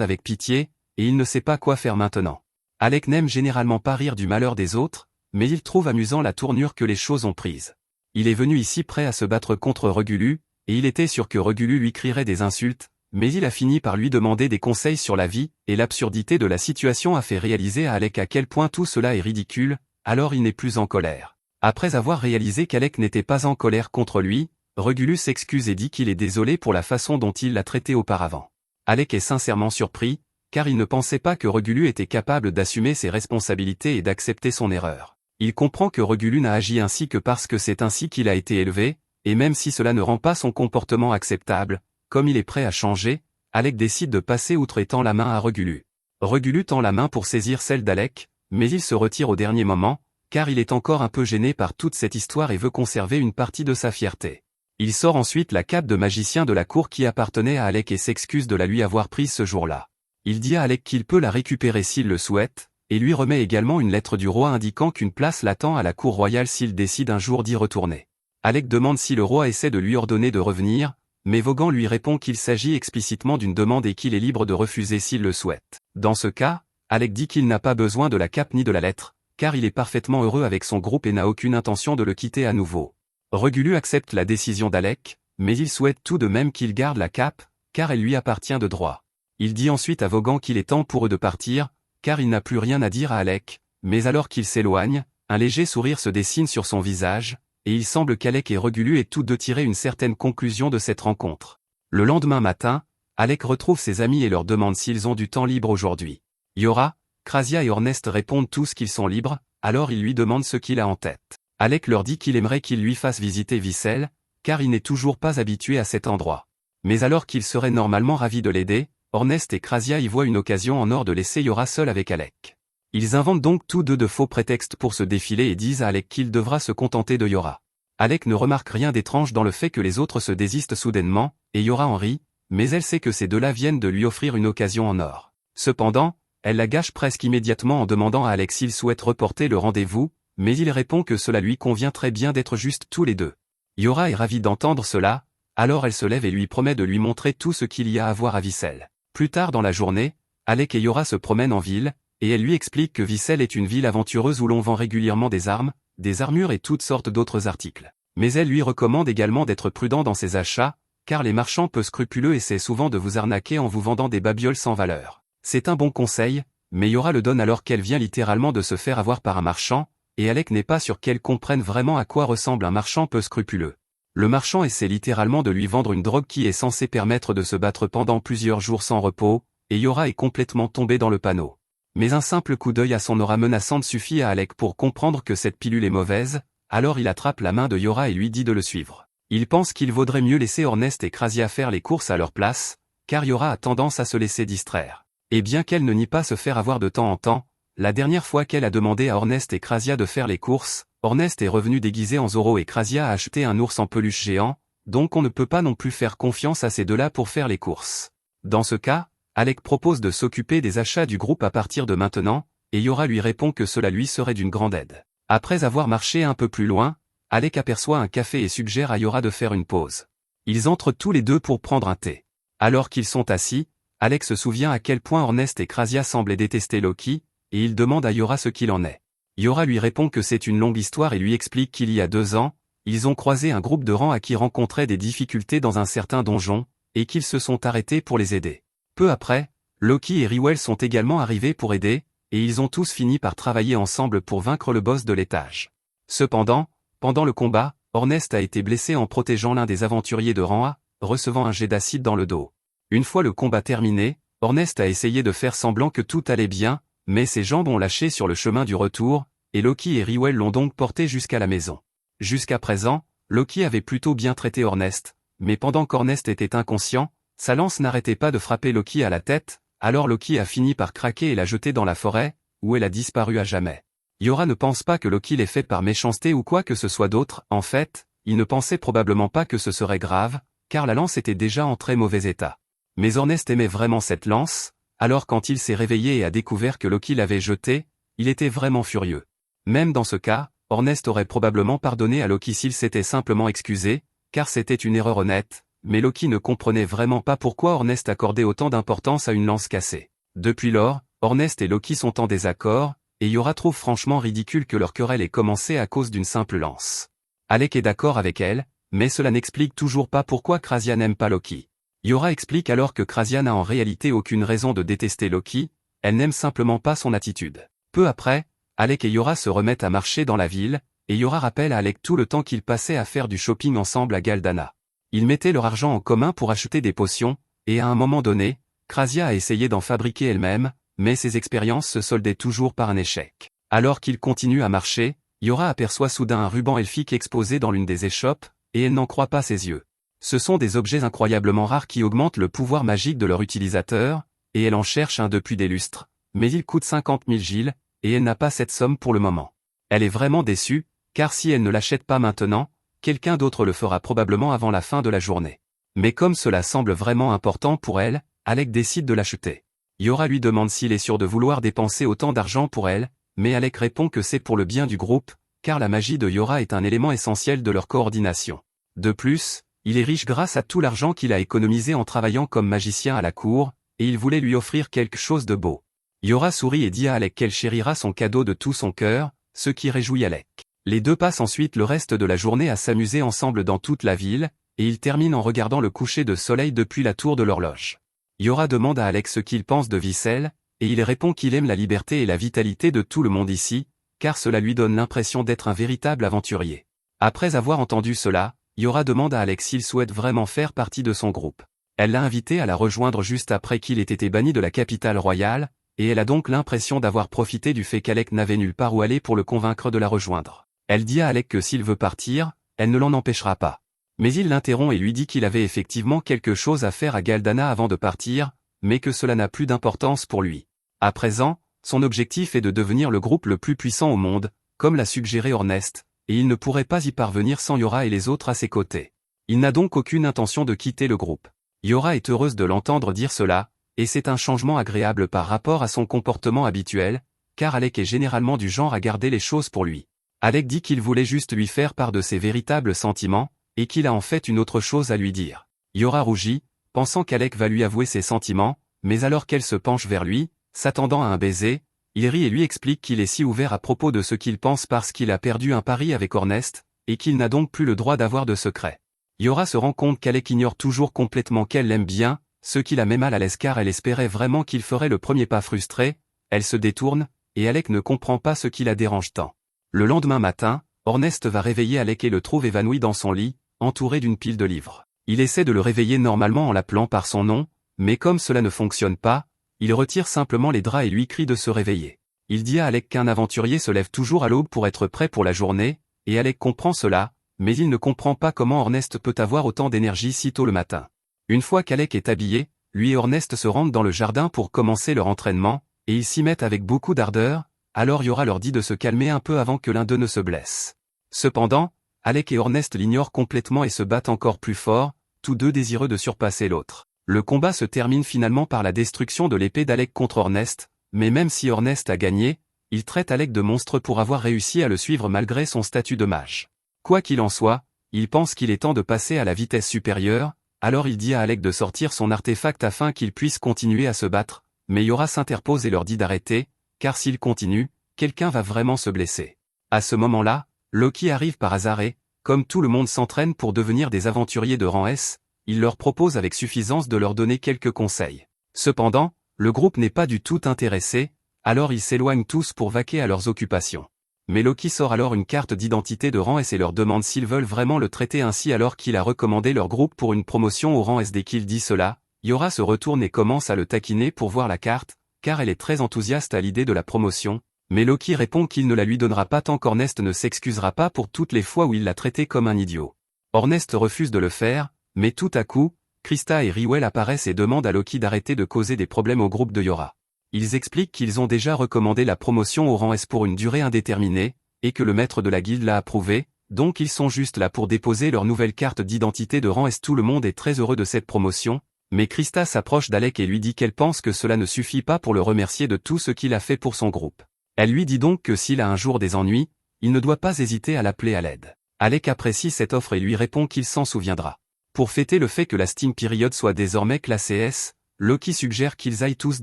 avec pitié, et il ne sait pas quoi faire maintenant. Alec n'aime généralement pas rire du malheur des autres, mais il trouve amusant la tournure que les choses ont prise. Il est venu ici prêt à se battre contre Regulu, et il était sûr que Regulu lui crierait des insultes, mais il a fini par lui demander des conseils sur la vie, et l'absurdité de la situation a fait réaliser à Alec à quel point tout cela est ridicule, alors il n'est plus en colère. Après avoir réalisé qu'Alec n'était pas en colère contre lui, Regulu s'excuse et dit qu'il est désolé pour la façon dont il l'a traité auparavant. Alec est sincèrement surpris, car il ne pensait pas que Regulu était capable d'assumer ses responsabilités et d'accepter son erreur. Il comprend que Regulu n'a agi ainsi que parce que c'est ainsi qu'il a été élevé, et même si cela ne rend pas son comportement acceptable, comme il est prêt à changer, Alec décide de passer outre et tend la main à Regulu. Regulu tend la main pour saisir celle d'Alec, mais il se retire au dernier moment, car il est encore un peu gêné par toute cette histoire et veut conserver une partie de sa fierté. Il sort ensuite la cape de magicien de la cour qui appartenait à Alec et s'excuse de la lui avoir prise ce jour-là. Il dit à Alec qu'il peut la récupérer s'il le souhaite, et lui remet également une lettre du roi indiquant qu'une place l'attend à la cour royale s'il décide un jour d'y retourner. Alec demande si le roi essaie de lui ordonner de revenir, mais Vaughan lui répond qu'il s'agit explicitement d'une demande et qu'il est libre de refuser s'il le souhaite. Dans ce cas, Alec dit qu'il n'a pas besoin de la cape ni de la lettre, car il est parfaitement heureux avec son groupe et n'a aucune intention de le quitter à nouveau. Regulu accepte la décision d'Alec, mais il souhaite tout de même qu'il garde la cape, car elle lui appartient de droit. Il dit ensuite à Vaughan qu'il est temps pour eux de partir, car il n'a plus rien à dire à Alec, mais alors qu'il s'éloigne, un léger sourire se dessine sur son visage, et il semble qu'Alec et Regulu aient tous deux tiré une certaine conclusion de cette rencontre. Le lendemain matin, Alec retrouve ses amis et leur demande s'ils ont du temps libre aujourd'hui. Yora, Krasia et Ornest répondent tous qu'ils sont libres, alors il lui demande ce qu'il a en tête. Alec leur dit qu'il aimerait qu'ils lui fassent visiter Vissel, car il n'est toujours pas habitué à cet endroit. Mais alors qu'il serait normalement ravi de l'aider, Ornest et Krasia y voient une occasion en or de laisser Yora seule avec Alec. Ils inventent donc tous deux de faux prétextes pour se défiler et disent à Alec qu'il devra se contenter de Yora. Alec ne remarque rien d'étrange dans le fait que les autres se désistent soudainement, et Yora en rit, mais elle sait que ces deux-là viennent de lui offrir une occasion en or. Cependant, elle la gâche presque immédiatement en demandant à Alec s'il souhaite reporter le rendez-vous, mais il répond que cela lui convient très bien d'être juste tous les deux. Yora est ravie d'entendre cela, alors elle se lève et lui promet de lui montrer tout ce qu'il y a à voir à Vissel. Plus tard dans la journée, Alec et Yora se promènent en ville, et elle lui explique que Vissel est une ville aventureuse où l'on vend régulièrement des armes, des armures et toutes sortes d'autres articles. Mais elle lui recommande également d'être prudent dans ses achats, car les marchands peu scrupuleux essaient souvent de vous arnaquer en vous vendant des babioles sans valeur. C'est un bon conseil, mais Yora le donne alors qu'elle vient littéralement de se faire avoir par un marchand, et Alec n'est pas sûr qu'elle comprenne vraiment à quoi ressemble un marchand peu scrupuleux. Le marchand essaie littéralement de lui vendre une drogue qui est censée permettre de se battre pendant plusieurs jours sans repos, et Yora est complètement tombée dans le panneau. Mais un simple coup d'œil à son aura menaçante suffit à Alec pour comprendre que cette pilule est mauvaise, alors il attrape la main de Yora et lui dit de le suivre. Il pense qu'il vaudrait mieux laisser Ornest et Krasia faire les courses à leur place, car Yora a tendance à se laisser distraire. Et bien qu'elle ne nie pas se faire avoir de temps en temps, la dernière fois qu'elle a demandé à Ornest et Krasia de faire les courses, Ornest est revenu déguisé en Zoro et Krasia a acheté un ours en peluche géant, donc on ne peut pas non plus faire confiance à ces deux-là pour faire les courses. Dans ce cas, Alec propose de s'occuper des achats du groupe à partir de maintenant, et Yora lui répond que cela lui serait d'une grande aide. Après avoir marché un peu plus loin, Alec aperçoit un café et suggère à Yora de faire une pause. Ils entrent tous les deux pour prendre un thé. Alors qu'ils sont assis, Alec se souvient à quel point Ornest et Krasia semblaient détester Loki, et il demande à Yora ce qu'il en est. Yora lui répond que c'est une longue histoire et lui explique qu'il y a 2 ans, ils ont croisé un groupe de rangs à qui rencontraient des difficultés dans un certain donjon, et qu'ils se sont arrêtés pour les aider. Peu après, Loki et Rywell sont également arrivés pour aider, et ils ont tous fini par travailler ensemble pour vaincre le boss de l'étage. Cependant, pendant le combat, Ornest a été blessé en protégeant l'un des aventuriers de rang A, recevant un jet d'acide dans le dos. Une fois le combat terminé, Ornest a essayé de faire semblant que tout allait bien, mais ses jambes ont lâché sur le chemin du retour, et Loki et Rywell l'ont donc porté jusqu'à la maison. Jusqu'à présent, Loki avait plutôt bien traité Ornest, mais pendant qu'Ornest était inconscient, sa lance n'arrêtait pas de frapper Loki à la tête, alors Loki a fini par craquer et l'a jetée dans la forêt, où elle a disparu à jamais. Yora ne pense pas que Loki l'ait fait par méchanceté ou quoi que ce soit d'autre, en fait, il ne pensait probablement pas que ce serait grave, car la lance était déjà en très mauvais état. Mais Ornest aimait vraiment cette lance, alors quand il s'est réveillé et a découvert que Loki l'avait jetée, il était vraiment furieux. Même dans ce cas, Ornest aurait probablement pardonné à Loki s'il s'était simplement excusé, car c'était une erreur honnête, mais Loki ne comprenait vraiment pas pourquoi Ornest accordait autant d'importance à une lance cassée. Depuis lors, Ornest et Loki sont en désaccord, et Yora trouve franchement ridicule que leur querelle ait commencé à cause d'une simple lance. Alec est d'accord avec elle, mais cela n'explique toujours pas pourquoi Krasia n'aime pas Loki. Yora explique alors que Krasia n'a en réalité aucune raison de détester Loki, elle n'aime simplement pas son attitude. Peu après, Alec et Yora se remettent à marcher dans la ville, et Yora rappelle à Alec tout le temps qu'ils passaient à faire du shopping ensemble à Galdana. Ils mettaient leur argent en commun pour acheter des potions, et à un moment donné, Krasia a essayé d'en fabriquer elle-même, mais ses expériences se soldaient toujours par un échec. Alors qu'ils continuent à marcher, Yora aperçoit soudain un ruban elfique exposé dans l'une des échoppes, et elle n'en croit pas ses yeux. Ce sont des objets incroyablement rares qui augmentent le pouvoir magique de leur utilisateur, et elle en cherche un depuis des lustres, mais il coûte 50 000 gilles, et elle n'a pas cette somme pour le moment. Elle est vraiment déçue, car si elle ne l'achète pas maintenant, quelqu'un d'autre le fera probablement avant la fin de la journée. Mais comme cela semble vraiment important pour elle, Alec décide de l'acheter. Yora lui demande s'il est sûr de vouloir dépenser autant d'argent pour elle, mais Alec répond que c'est pour le bien du groupe, car la magie de Yora est un élément essentiel de leur coordination. De plus, il est riche grâce à tout l'argent qu'il a économisé en travaillant comme magicien à la cour, et il voulait lui offrir quelque chose de beau. Yora sourit et dit à Alec qu'elle chérira son cadeau de tout son cœur, ce qui réjouit Alec. Les deux passent ensuite le reste de la journée à s'amuser ensemble dans toute la ville, et ils terminent en regardant le coucher de soleil depuis la tour de l'horloge. Yora demande à Alec ce qu'il pense de Vissel, et il répond qu'il aime la liberté et la vitalité de tout le monde ici, car cela lui donne l'impression d'être un véritable aventurier. Après avoir entendu cela, Yora demande à Alec s'il souhaite vraiment faire partie de son groupe. Elle l'a invité à la rejoindre juste après qu'il ait été banni de la capitale royale, et elle a donc l'impression d'avoir profité du fait qu'Alec n'avait nulle part où aller pour le convaincre de la rejoindre. Elle dit à Alec que s'il veut partir, elle ne l'en empêchera pas. Mais il l'interrompt et lui dit qu'il avait effectivement quelque chose à faire à Galdana avant de partir, mais que cela n'a plus d'importance pour lui. À présent, son objectif est de devenir le groupe le plus puissant au monde, comme l'a suggéré Ornest, et il ne pourrait pas y parvenir sans Yora et les autres à ses côtés. Il n'a donc aucune intention de quitter le groupe. Yora est heureuse de l'entendre dire cela, et c'est un changement agréable par rapport à son comportement habituel, car Alec est généralement du genre à garder les choses pour lui. Alec dit qu'il voulait juste lui faire part de ses véritables sentiments, et qu'il a en fait une autre chose à lui dire. Yora rougit, pensant qu'Alec va lui avouer ses sentiments, mais alors qu'elle se penche vers lui, s'attendant à un baiser, il rit et lui explique qu'il est si ouvert à propos de ce qu'il pense parce qu'il a perdu un pari avec Orneste, et qu'il n'a donc plus le droit d'avoir de secret. Yora se rend compte qu'Alec ignore toujours complètement qu'elle l'aime bien, ce qui la met mal à l'aise car elle espérait vraiment qu'il ferait le premier pas frustré, elle se détourne, et Alec ne comprend pas ce qui la dérange tant. Le lendemain matin, Orneste va réveiller Alec et le trouve évanoui dans son lit, entouré d'une pile de livres. Il essaie de le réveiller normalement en l'appelant par son nom, mais comme cela ne fonctionne pas, il retire simplement les draps et lui crie de se réveiller. Il dit à Alec qu'un aventurier se lève toujours à l'aube pour être prêt pour la journée, et Alec comprend cela, mais il ne comprend pas comment Orneste peut avoir autant d'énergie si tôt le matin. Une fois qu'Alec est habillé, lui et Orneste se rendent dans le jardin pour commencer leur entraînement, et ils s'y mettent avec beaucoup d'ardeur, alors Yora leur dit de se calmer un peu avant que l'un d'eux ne se blesse. Cependant, Alec et Orneste l'ignorent complètement et se battent encore plus fort, tous deux désireux de surpasser l'autre. Le combat se termine finalement par la destruction de l'épée d'Alec contre Orneste, mais même si Orneste a gagné, il traite Alec de monstre pour avoir réussi à le suivre malgré son statut de mage. Quoi qu'il en soit, il pense qu'il est temps de passer à la vitesse supérieure, alors il dit à Alec de sortir son artefact afin qu'il puisse continuer à se battre, mais Yora s'interpose et leur dit d'arrêter, car s'il continue, quelqu'un va vraiment se blesser. À ce moment-là, Loki arrive par hasard et, comme tout le monde s'entraîne pour devenir des aventuriers de rang S, il leur propose avec suffisance de leur donner quelques conseils. Cependant, le groupe n'est pas du tout intéressé, alors ils s'éloignent tous pour vaquer à leurs occupations. Mais Loki sort alors une carte d'identité de rang S et leur demande s'ils veulent vraiment le traiter ainsi alors qu'il a recommandé leur groupe pour une promotion au rang S. Dès qu'il dit cela, Yora se retourne et commence à le taquiner pour voir la carte, car elle est très enthousiaste à l'idée de la promotion, mais Loki répond qu'il ne la lui donnera pas tant qu'Orneste ne s'excusera pas pour toutes les fois où il l'a traité comme un idiot. Orneste refuse de le faire, mais tout à coup, Krista et Riwell apparaissent et demandent à Loki d'arrêter de causer des problèmes au groupe de Yora. Ils expliquent qu'ils ont déjà recommandé la promotion au rang S pour une durée indéterminée, et que le maître de la guilde l'a approuvé, donc ils sont juste là pour déposer leur nouvelle carte d'identité de rang S. Tout le monde est très heureux de cette promotion, mais Krista s'approche d'Alec et lui dit qu'elle pense que cela ne suffit pas pour le remercier de tout ce qu'il a fait pour son groupe. Elle lui dit donc que s'il a un jour des ennuis, il ne doit pas hésiter à l'appeler à l'aide. Alec apprécie cette offre et lui répond qu'il s'en souviendra. Pour fêter le fait que la Steam Period soit désormais classée S, Loki suggère qu'ils aillent tous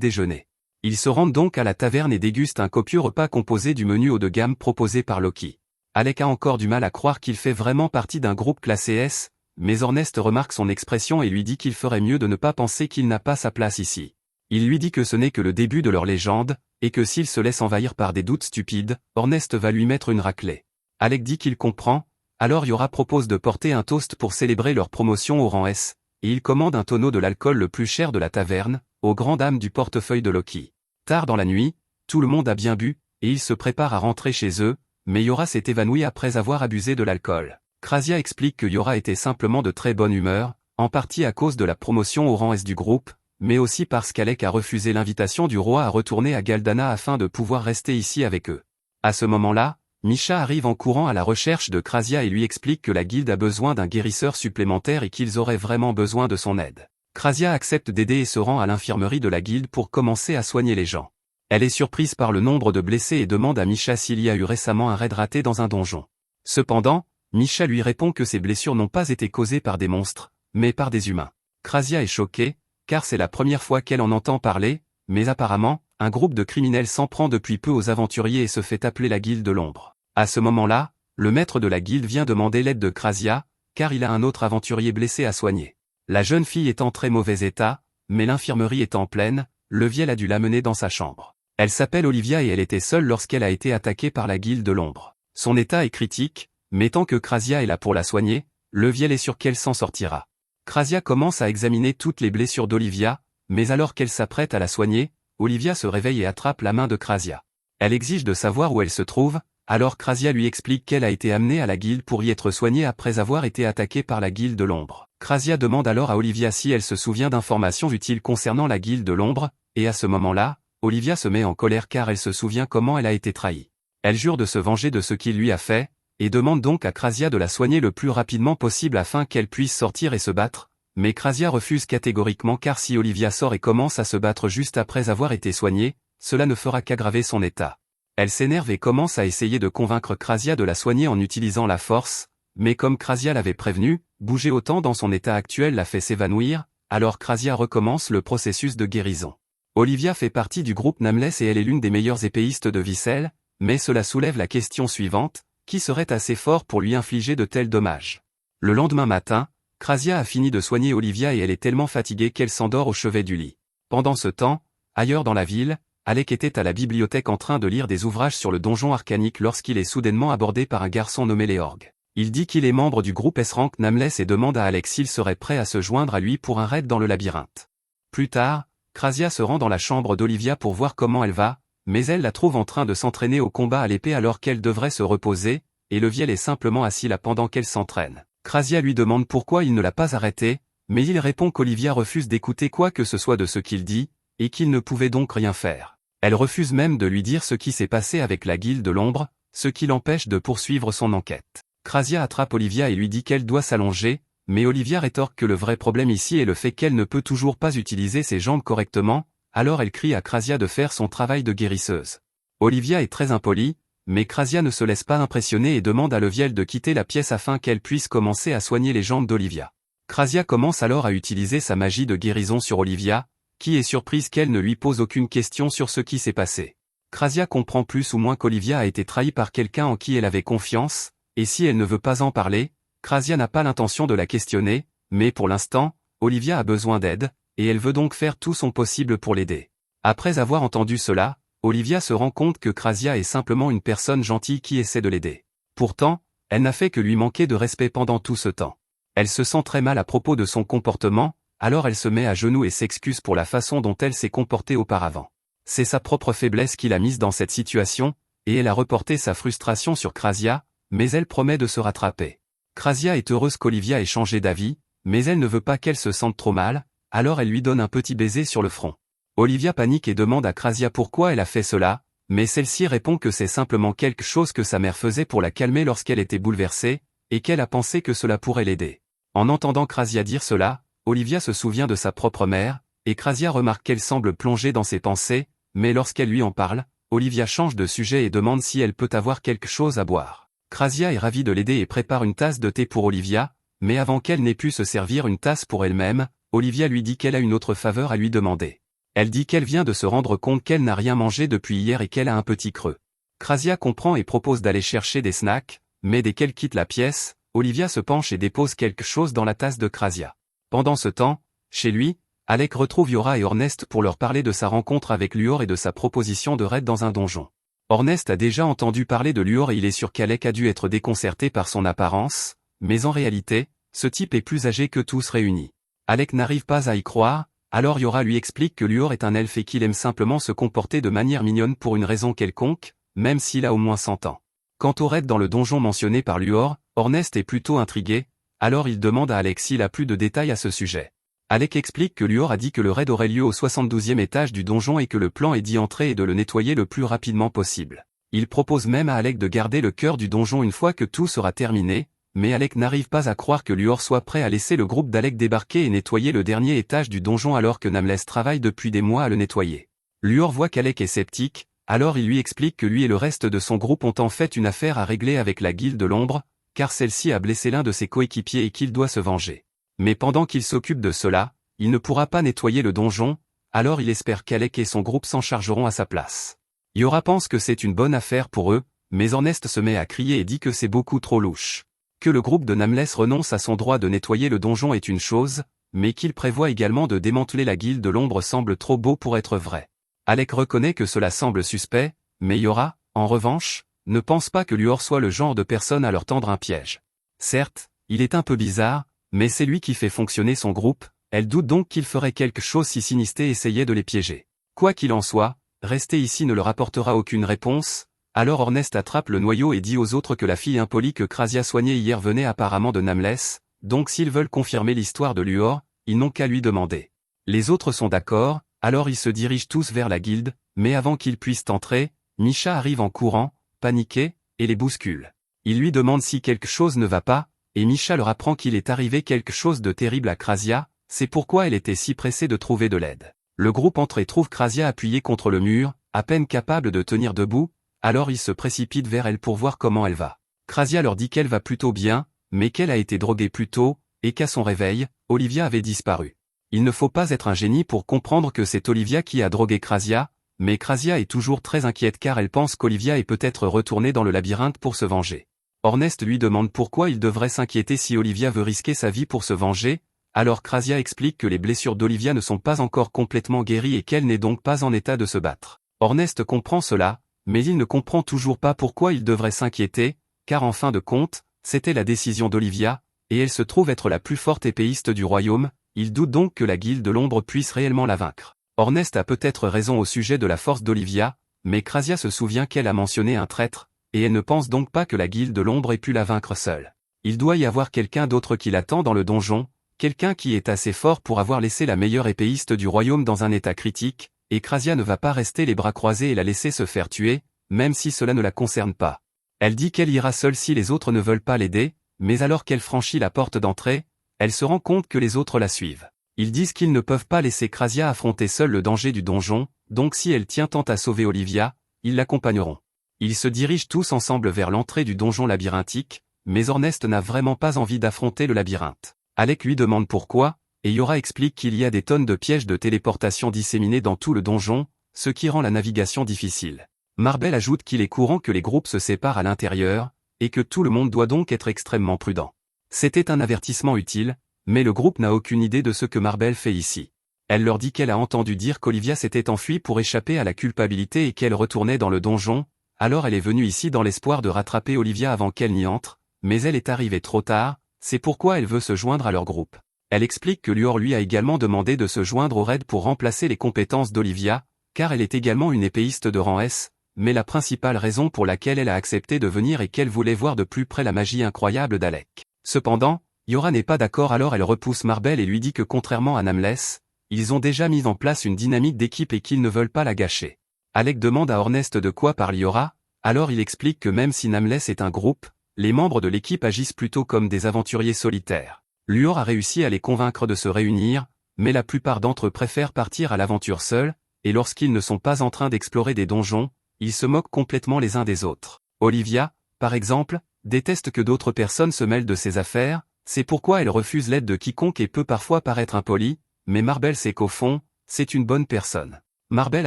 déjeuner. Ils se rendent donc à la taverne et dégustent un copieux repas composé du menu haut de gamme proposé par Loki. Alec a encore du mal à croire qu'il fait vraiment partie d'un groupe classé S, mais Orneste remarque son expression et lui dit qu'il ferait mieux de ne pas penser qu'il n'a pas sa place ici. Il lui dit que ce n'est que le début de leur légende, et que s'il se laisse envahir par des doutes stupides, Orneste va lui mettre une raclée. Alec dit qu'il comprend, alors Yora propose de porter un toast pour célébrer leur promotion au rang S, et il commande un tonneau de l'alcool le plus cher de la taverne, aux grandes dames du portefeuille de Loki. Tard dans la nuit, tout le monde a bien bu, et ils se préparent à rentrer chez eux, mais Yora s'est évanouie après avoir abusé de l'alcool. Krasia explique que Yora était simplement de très bonne humeur, en partie à cause de la promotion au rang S du groupe, mais aussi parce qu'Alec a refusé l'invitation du roi à retourner à Galdana afin de pouvoir rester ici avec eux. À ce moment-là, Misha arrive en courant à la recherche de Krasia et lui explique que la guilde a besoin d'un guérisseur supplémentaire et qu'ils auraient vraiment besoin de son aide. Krasia accepte d'aider et se rend à l'infirmerie de la guilde pour commencer à soigner les gens. Elle est surprise par le nombre de blessés et demande à Misha s'il y a eu récemment un raid raté dans un donjon. Cependant, Misha lui répond que ces blessures n'ont pas été causées par des monstres, mais par des humains. Krasia est choquée, car c'est la première fois qu'elle en entend parler, mais apparemment, un groupe de criminels s'en prend depuis peu aux aventuriers et se fait appeler la Guilde de l'Ombre. À ce moment-là, le maître de la guilde vient demander l'aide de Krasia, car il a un autre aventurier blessé à soigner. La jeune fille est en très mauvais état, mais l'infirmerie étant pleine, Leviel a dû l'amener dans sa chambre. Elle s'appelle Olivia et elle était seule lorsqu'elle a été attaquée par la Guilde de l'Ombre. Son état est critique, mais tant que Krasia est là pour la soigner, Leviel est sûr qu'elle s'en sortira. Krasia commence à examiner toutes les blessures d'Olivia, mais alors qu'elle s'apprête à la soigner, Olivia se réveille et attrape la main de Krasia. Elle exige de savoir où elle se trouve, alors Krasia lui explique qu'elle a été amenée à la guilde pour y être soignée après avoir été attaquée par la Guilde de l'Ombre. Krasia demande alors à Olivia si elle se souvient d'informations utiles concernant la Guilde de l'Ombre, et à ce moment-là, Olivia se met en colère car elle se souvient comment elle a été trahie. Elle jure de se venger de ce qu'il lui a fait, et demande donc à Krasia de la soigner le plus rapidement possible afin qu'elle puisse sortir et se battre, mais Krasia refuse catégoriquement car si Olivia sort et commence à se battre juste après avoir été soignée, cela ne fera qu'aggraver son état. Elle s'énerve et commence à essayer de convaincre Krasia de la soigner en utilisant la force, mais comme Krasia l'avait prévenu, bouger autant dans son état actuel la fait s'évanouir, alors Krasia recommence le processus de guérison. Olivia fait partie du groupe Nameless et elle est l'une des meilleures épéistes de Vissel, mais cela soulève la question suivante, qui serait assez fort pour lui infliger de tels dommages? Le lendemain matin, Krasia a fini de soigner Olivia et elle est tellement fatiguée qu'elle s'endort au chevet du lit. Pendant ce temps, ailleurs dans la ville, Alec était à la bibliothèque en train de lire des ouvrages sur le donjon arcanique lorsqu'il est soudainement abordé par un garçon nommé Léorg. Il dit qu'il est membre du groupe S-Rank Nameless et demande à Alec s'il serait prêt à se joindre à lui pour un raid dans le labyrinthe. Plus tard, Krasia se rend dans la chambre d'Olivia pour voir comment elle va, mais elle la trouve en train de s'entraîner au combat à l'épée alors qu'elle devrait se reposer, et Leviel est simplement assis là pendant qu'elle s'entraîne. Krasia lui demande pourquoi il ne l'a pas arrêtée, mais il répond qu'Olivia refuse d'écouter quoi que ce soit de ce qu'il dit, et qu'il ne pouvait donc rien faire. Elle refuse même de lui dire ce qui s'est passé avec la Guilde de l'Ombre, ce qui l'empêche de poursuivre son enquête. Krasia attrape Olivia et lui dit qu'elle doit s'allonger, mais Olivia rétorque que le vrai problème ici est le fait qu'elle ne peut toujours pas utiliser ses jambes correctement, alors elle crie à Krasia de faire son travail de guérisseuse. Olivia est très impolie, mais Krasia ne se laisse pas impressionner et demande à Leviel de quitter la pièce afin qu'elle puisse commencer à soigner les jambes d'Olivia. Krasia commence alors à utiliser sa magie de guérison sur Olivia, qui est surprise qu'elle ne lui pose aucune question sur ce qui s'est passé. Krasia comprend plus ou moins qu'Olivia a été trahie par quelqu'un en qui elle avait confiance, et si elle ne veut pas en parler, Krasia n'a pas l'intention de la questionner, mais pour l'instant, Olivia a besoin d'aide, et elle veut donc faire tout son possible pour l'aider. Après avoir entendu cela, Olivia se rend compte que Krasia est simplement une personne gentille qui essaie de l'aider. Pourtant, elle n'a fait que lui manquer de respect pendant tout ce temps. Elle se sent très mal à propos de son comportement, alors elle se met à genoux et s'excuse pour la façon dont elle s'est comportée auparavant. C'est sa propre faiblesse qui l'a mise dans cette situation, et elle a reporté sa frustration sur Krasia, mais elle promet de se rattraper. Krasia est heureuse qu'Olivia ait changé d'avis, mais elle ne veut pas qu'elle se sente trop mal, alors elle lui donne un petit baiser sur le front. Olivia panique et demande à Krasia pourquoi elle a fait cela, mais celle-ci répond que c'est simplement quelque chose que sa mère faisait pour la calmer lorsqu'elle était bouleversée, et qu'elle a pensé que cela pourrait l'aider. En entendant Krasia dire cela, Olivia se souvient de sa propre mère, et Krasia remarque qu'elle semble plongée dans ses pensées, mais lorsqu'elle lui en parle, Olivia change de sujet et demande si elle peut avoir quelque chose à boire. Krasia est ravie de l'aider et prépare une tasse de thé pour Olivia, mais avant qu'elle n'ait pu se servir une tasse pour elle-même, Olivia lui dit qu'elle a une autre faveur à lui demander. Elle dit qu'elle vient de se rendre compte qu'elle n'a rien mangé depuis hier et qu'elle a un petit creux. Krasia comprend et propose d'aller chercher des snacks, mais dès qu'elle quitte la pièce, Olivia se penche et dépose quelque chose dans la tasse de Krasia. Pendant ce temps, chez lui, Alec retrouve Yora et Ornest pour leur parler de sa rencontre avec Luor et de sa proposition de raid dans un donjon. Ornest a déjà entendu parler de Luor et il est sûr qu'Alec a dû être déconcerté par son apparence, mais en réalité, ce type est plus âgé que tous réunis. Alec n'arrive pas à y croire, alors Yora lui explique que Luor est un elfe et qu'il aime simplement se comporter de manière mignonne pour une raison quelconque, même s'il a au moins 100 ans. Quant au raid dans le donjon mentionné par Luor, Ornest est plutôt intrigué, alors il demande à Alec s'il a plus de détails à ce sujet. Alec explique que Luor a dit que le raid aurait lieu au 72e étage du donjon et que le plan est d'y entrer et de le nettoyer le plus rapidement possible. Il propose même à Alec de garder le cœur du donjon une fois que tout sera terminé, mais Alec n'arrive pas à croire que Luor soit prêt à laisser le groupe d'Alec débarquer et nettoyer le dernier étage du donjon alors que Nameless travaille depuis des mois à le nettoyer. Luor voit qu'Alec est sceptique, alors il lui explique que lui et le reste de son groupe ont en fait une affaire à régler avec la Guilde de l'Ombre, car celle-ci a blessé l'un de ses coéquipiers et qu'il doit se venger. Mais pendant qu'il s'occupe de cela, il ne pourra pas nettoyer le donjon, alors il espère qu'Alec et son groupe s'en chargeront à sa place. Yora pense que c'est une bonne affaire pour eux, mais Ornest se met à crier et dit que c'est beaucoup trop louche. Que le groupe de Nameless renonce à son droit de nettoyer le donjon est une chose, mais qu'il prévoit également de démanteler la Guilde de l'Ombre semble trop beau pour être vrai. Alec reconnaît que cela semble suspect, mais Yora, en revanche, ne pense pas que Luor soit le genre de personne à leur tendre un piège. Certes, il est un peu bizarre, mais c'est lui qui fait fonctionner son groupe, elle doute donc qu'il ferait quelque chose si Sinisté essayait de les piéger. Quoi qu'il en soit, rester ici ne leur apportera aucune réponse, alors Ornest attrape le noyau et dit aux autres que la fille impolie que Krasia soignait hier venait apparemment de Nameless, donc s'ils veulent confirmer l'histoire de Luor, ils n'ont qu'à lui demander. Les autres sont d'accord, alors ils se dirigent tous vers la guilde, mais avant qu'ils puissent entrer, Misha arrive en courant, paniqué, et les bouscule. Il lui demande si quelque chose ne va pas, et Misha leur apprend qu'il est arrivé quelque chose de terrible à Krasia, c'est pourquoi elle était si pressée de trouver de l'aide. Le groupe entre et trouve Krasia appuyée contre le mur, à peine capable de tenir debout, alors ils se précipitent vers elle pour voir comment elle va. Krasia leur dit qu'elle va plutôt bien, mais qu'elle a été droguée plus tôt, et qu'à son réveil, Olivia avait disparu. Il ne faut pas être un génie pour comprendre que c'est Olivia qui a drogué Krasia, mais Krasia est toujours très inquiète car elle pense qu'Olivia est peut-être retournée dans le labyrinthe pour se venger. Orneste lui demande pourquoi il devrait s'inquiéter si Olivia veut risquer sa vie pour se venger, alors Krasia explique que les blessures d'Olivia ne sont pas encore complètement guéries et qu'elle n'est donc pas en état de se battre. Orneste comprend cela, mais il ne comprend toujours pas pourquoi il devrait s'inquiéter, car en fin de compte, c'était la décision d'Olivia, et elle se trouve être la plus forte épéiste du royaume, il doute donc que la guilde de l'ombre puisse réellement la vaincre. Orneste a peut-être raison au sujet de la force d'Olivia, mais Krasia se souvient qu'elle a mentionné un traître, et elle ne pense donc pas que la guilde de l'ombre ait pu la vaincre seule. Il doit y avoir quelqu'un d'autre qui l'attend dans le donjon, quelqu'un qui est assez fort pour avoir laissé la meilleure épéiste du royaume dans un état critique, et Krasia ne va pas rester les bras croisés et la laisser se faire tuer, même si cela ne la concerne pas. Elle dit qu'elle ira seule si les autres ne veulent pas l'aider, mais alors qu'elle franchit la porte d'entrée, elle se rend compte que les autres la suivent. Ils disent qu'ils ne peuvent pas laisser Krasia affronter seule le danger du donjon, donc si elle tient tant à sauver Olivia, ils l'accompagneront. Ils se dirigent tous ensemble vers l'entrée du donjon labyrinthique, mais Orneste n'a vraiment pas envie d'affronter le labyrinthe. Alec lui demande pourquoi, et Yora explique qu'il y a des tonnes de pièges de téléportation disséminés dans tout le donjon, ce qui rend la navigation difficile. Marbel ajoute qu'il est courant que les groupes se séparent à l'intérieur, et que tout le monde doit donc être extrêmement prudent. C'était un avertissement utile, mais le groupe n'a aucune idée de ce que Marbel fait ici. Elle leur dit qu'elle a entendu dire qu'Olivia s'était enfuie pour échapper à la culpabilité et qu'elle retournait dans le donjon, alors elle est venue ici dans l'espoir de rattraper Olivia avant qu'elle n'y entre, mais elle est arrivée trop tard, c'est pourquoi elle veut se joindre à leur groupe. Elle explique que Luor lui a également demandé de se joindre au raid pour remplacer les compétences d'Olivia, car elle est également une épéiste de rang S, mais la principale raison pour laquelle elle a accepté de venir est qu'elle voulait voir de plus près la magie incroyable d'Alec. Cependant, Yora n'est pas d'accord alors elle repousse Marbel et lui dit que contrairement à Nameless, ils ont déjà mis en place une dynamique d'équipe et qu'ils ne veulent pas la gâcher. Alec demande à Orneste de quoi parle Yora, alors il explique que même si Nameless est un groupe, les membres de l'équipe agissent plutôt comme des aventuriers solitaires. Luor a réussi à les convaincre de se réunir, mais la plupart d'entre eux préfèrent partir à l'aventure seuls, et lorsqu'ils ne sont pas en train d'explorer des donjons, ils se moquent complètement les uns des autres. Olivia, par exemple, déteste que d'autres personnes se mêlent de ses affaires, c'est pourquoi elle refuse l'aide de quiconque et peut parfois paraître impolie, mais Marbel sait qu'au fond, c'est une bonne personne. Marbel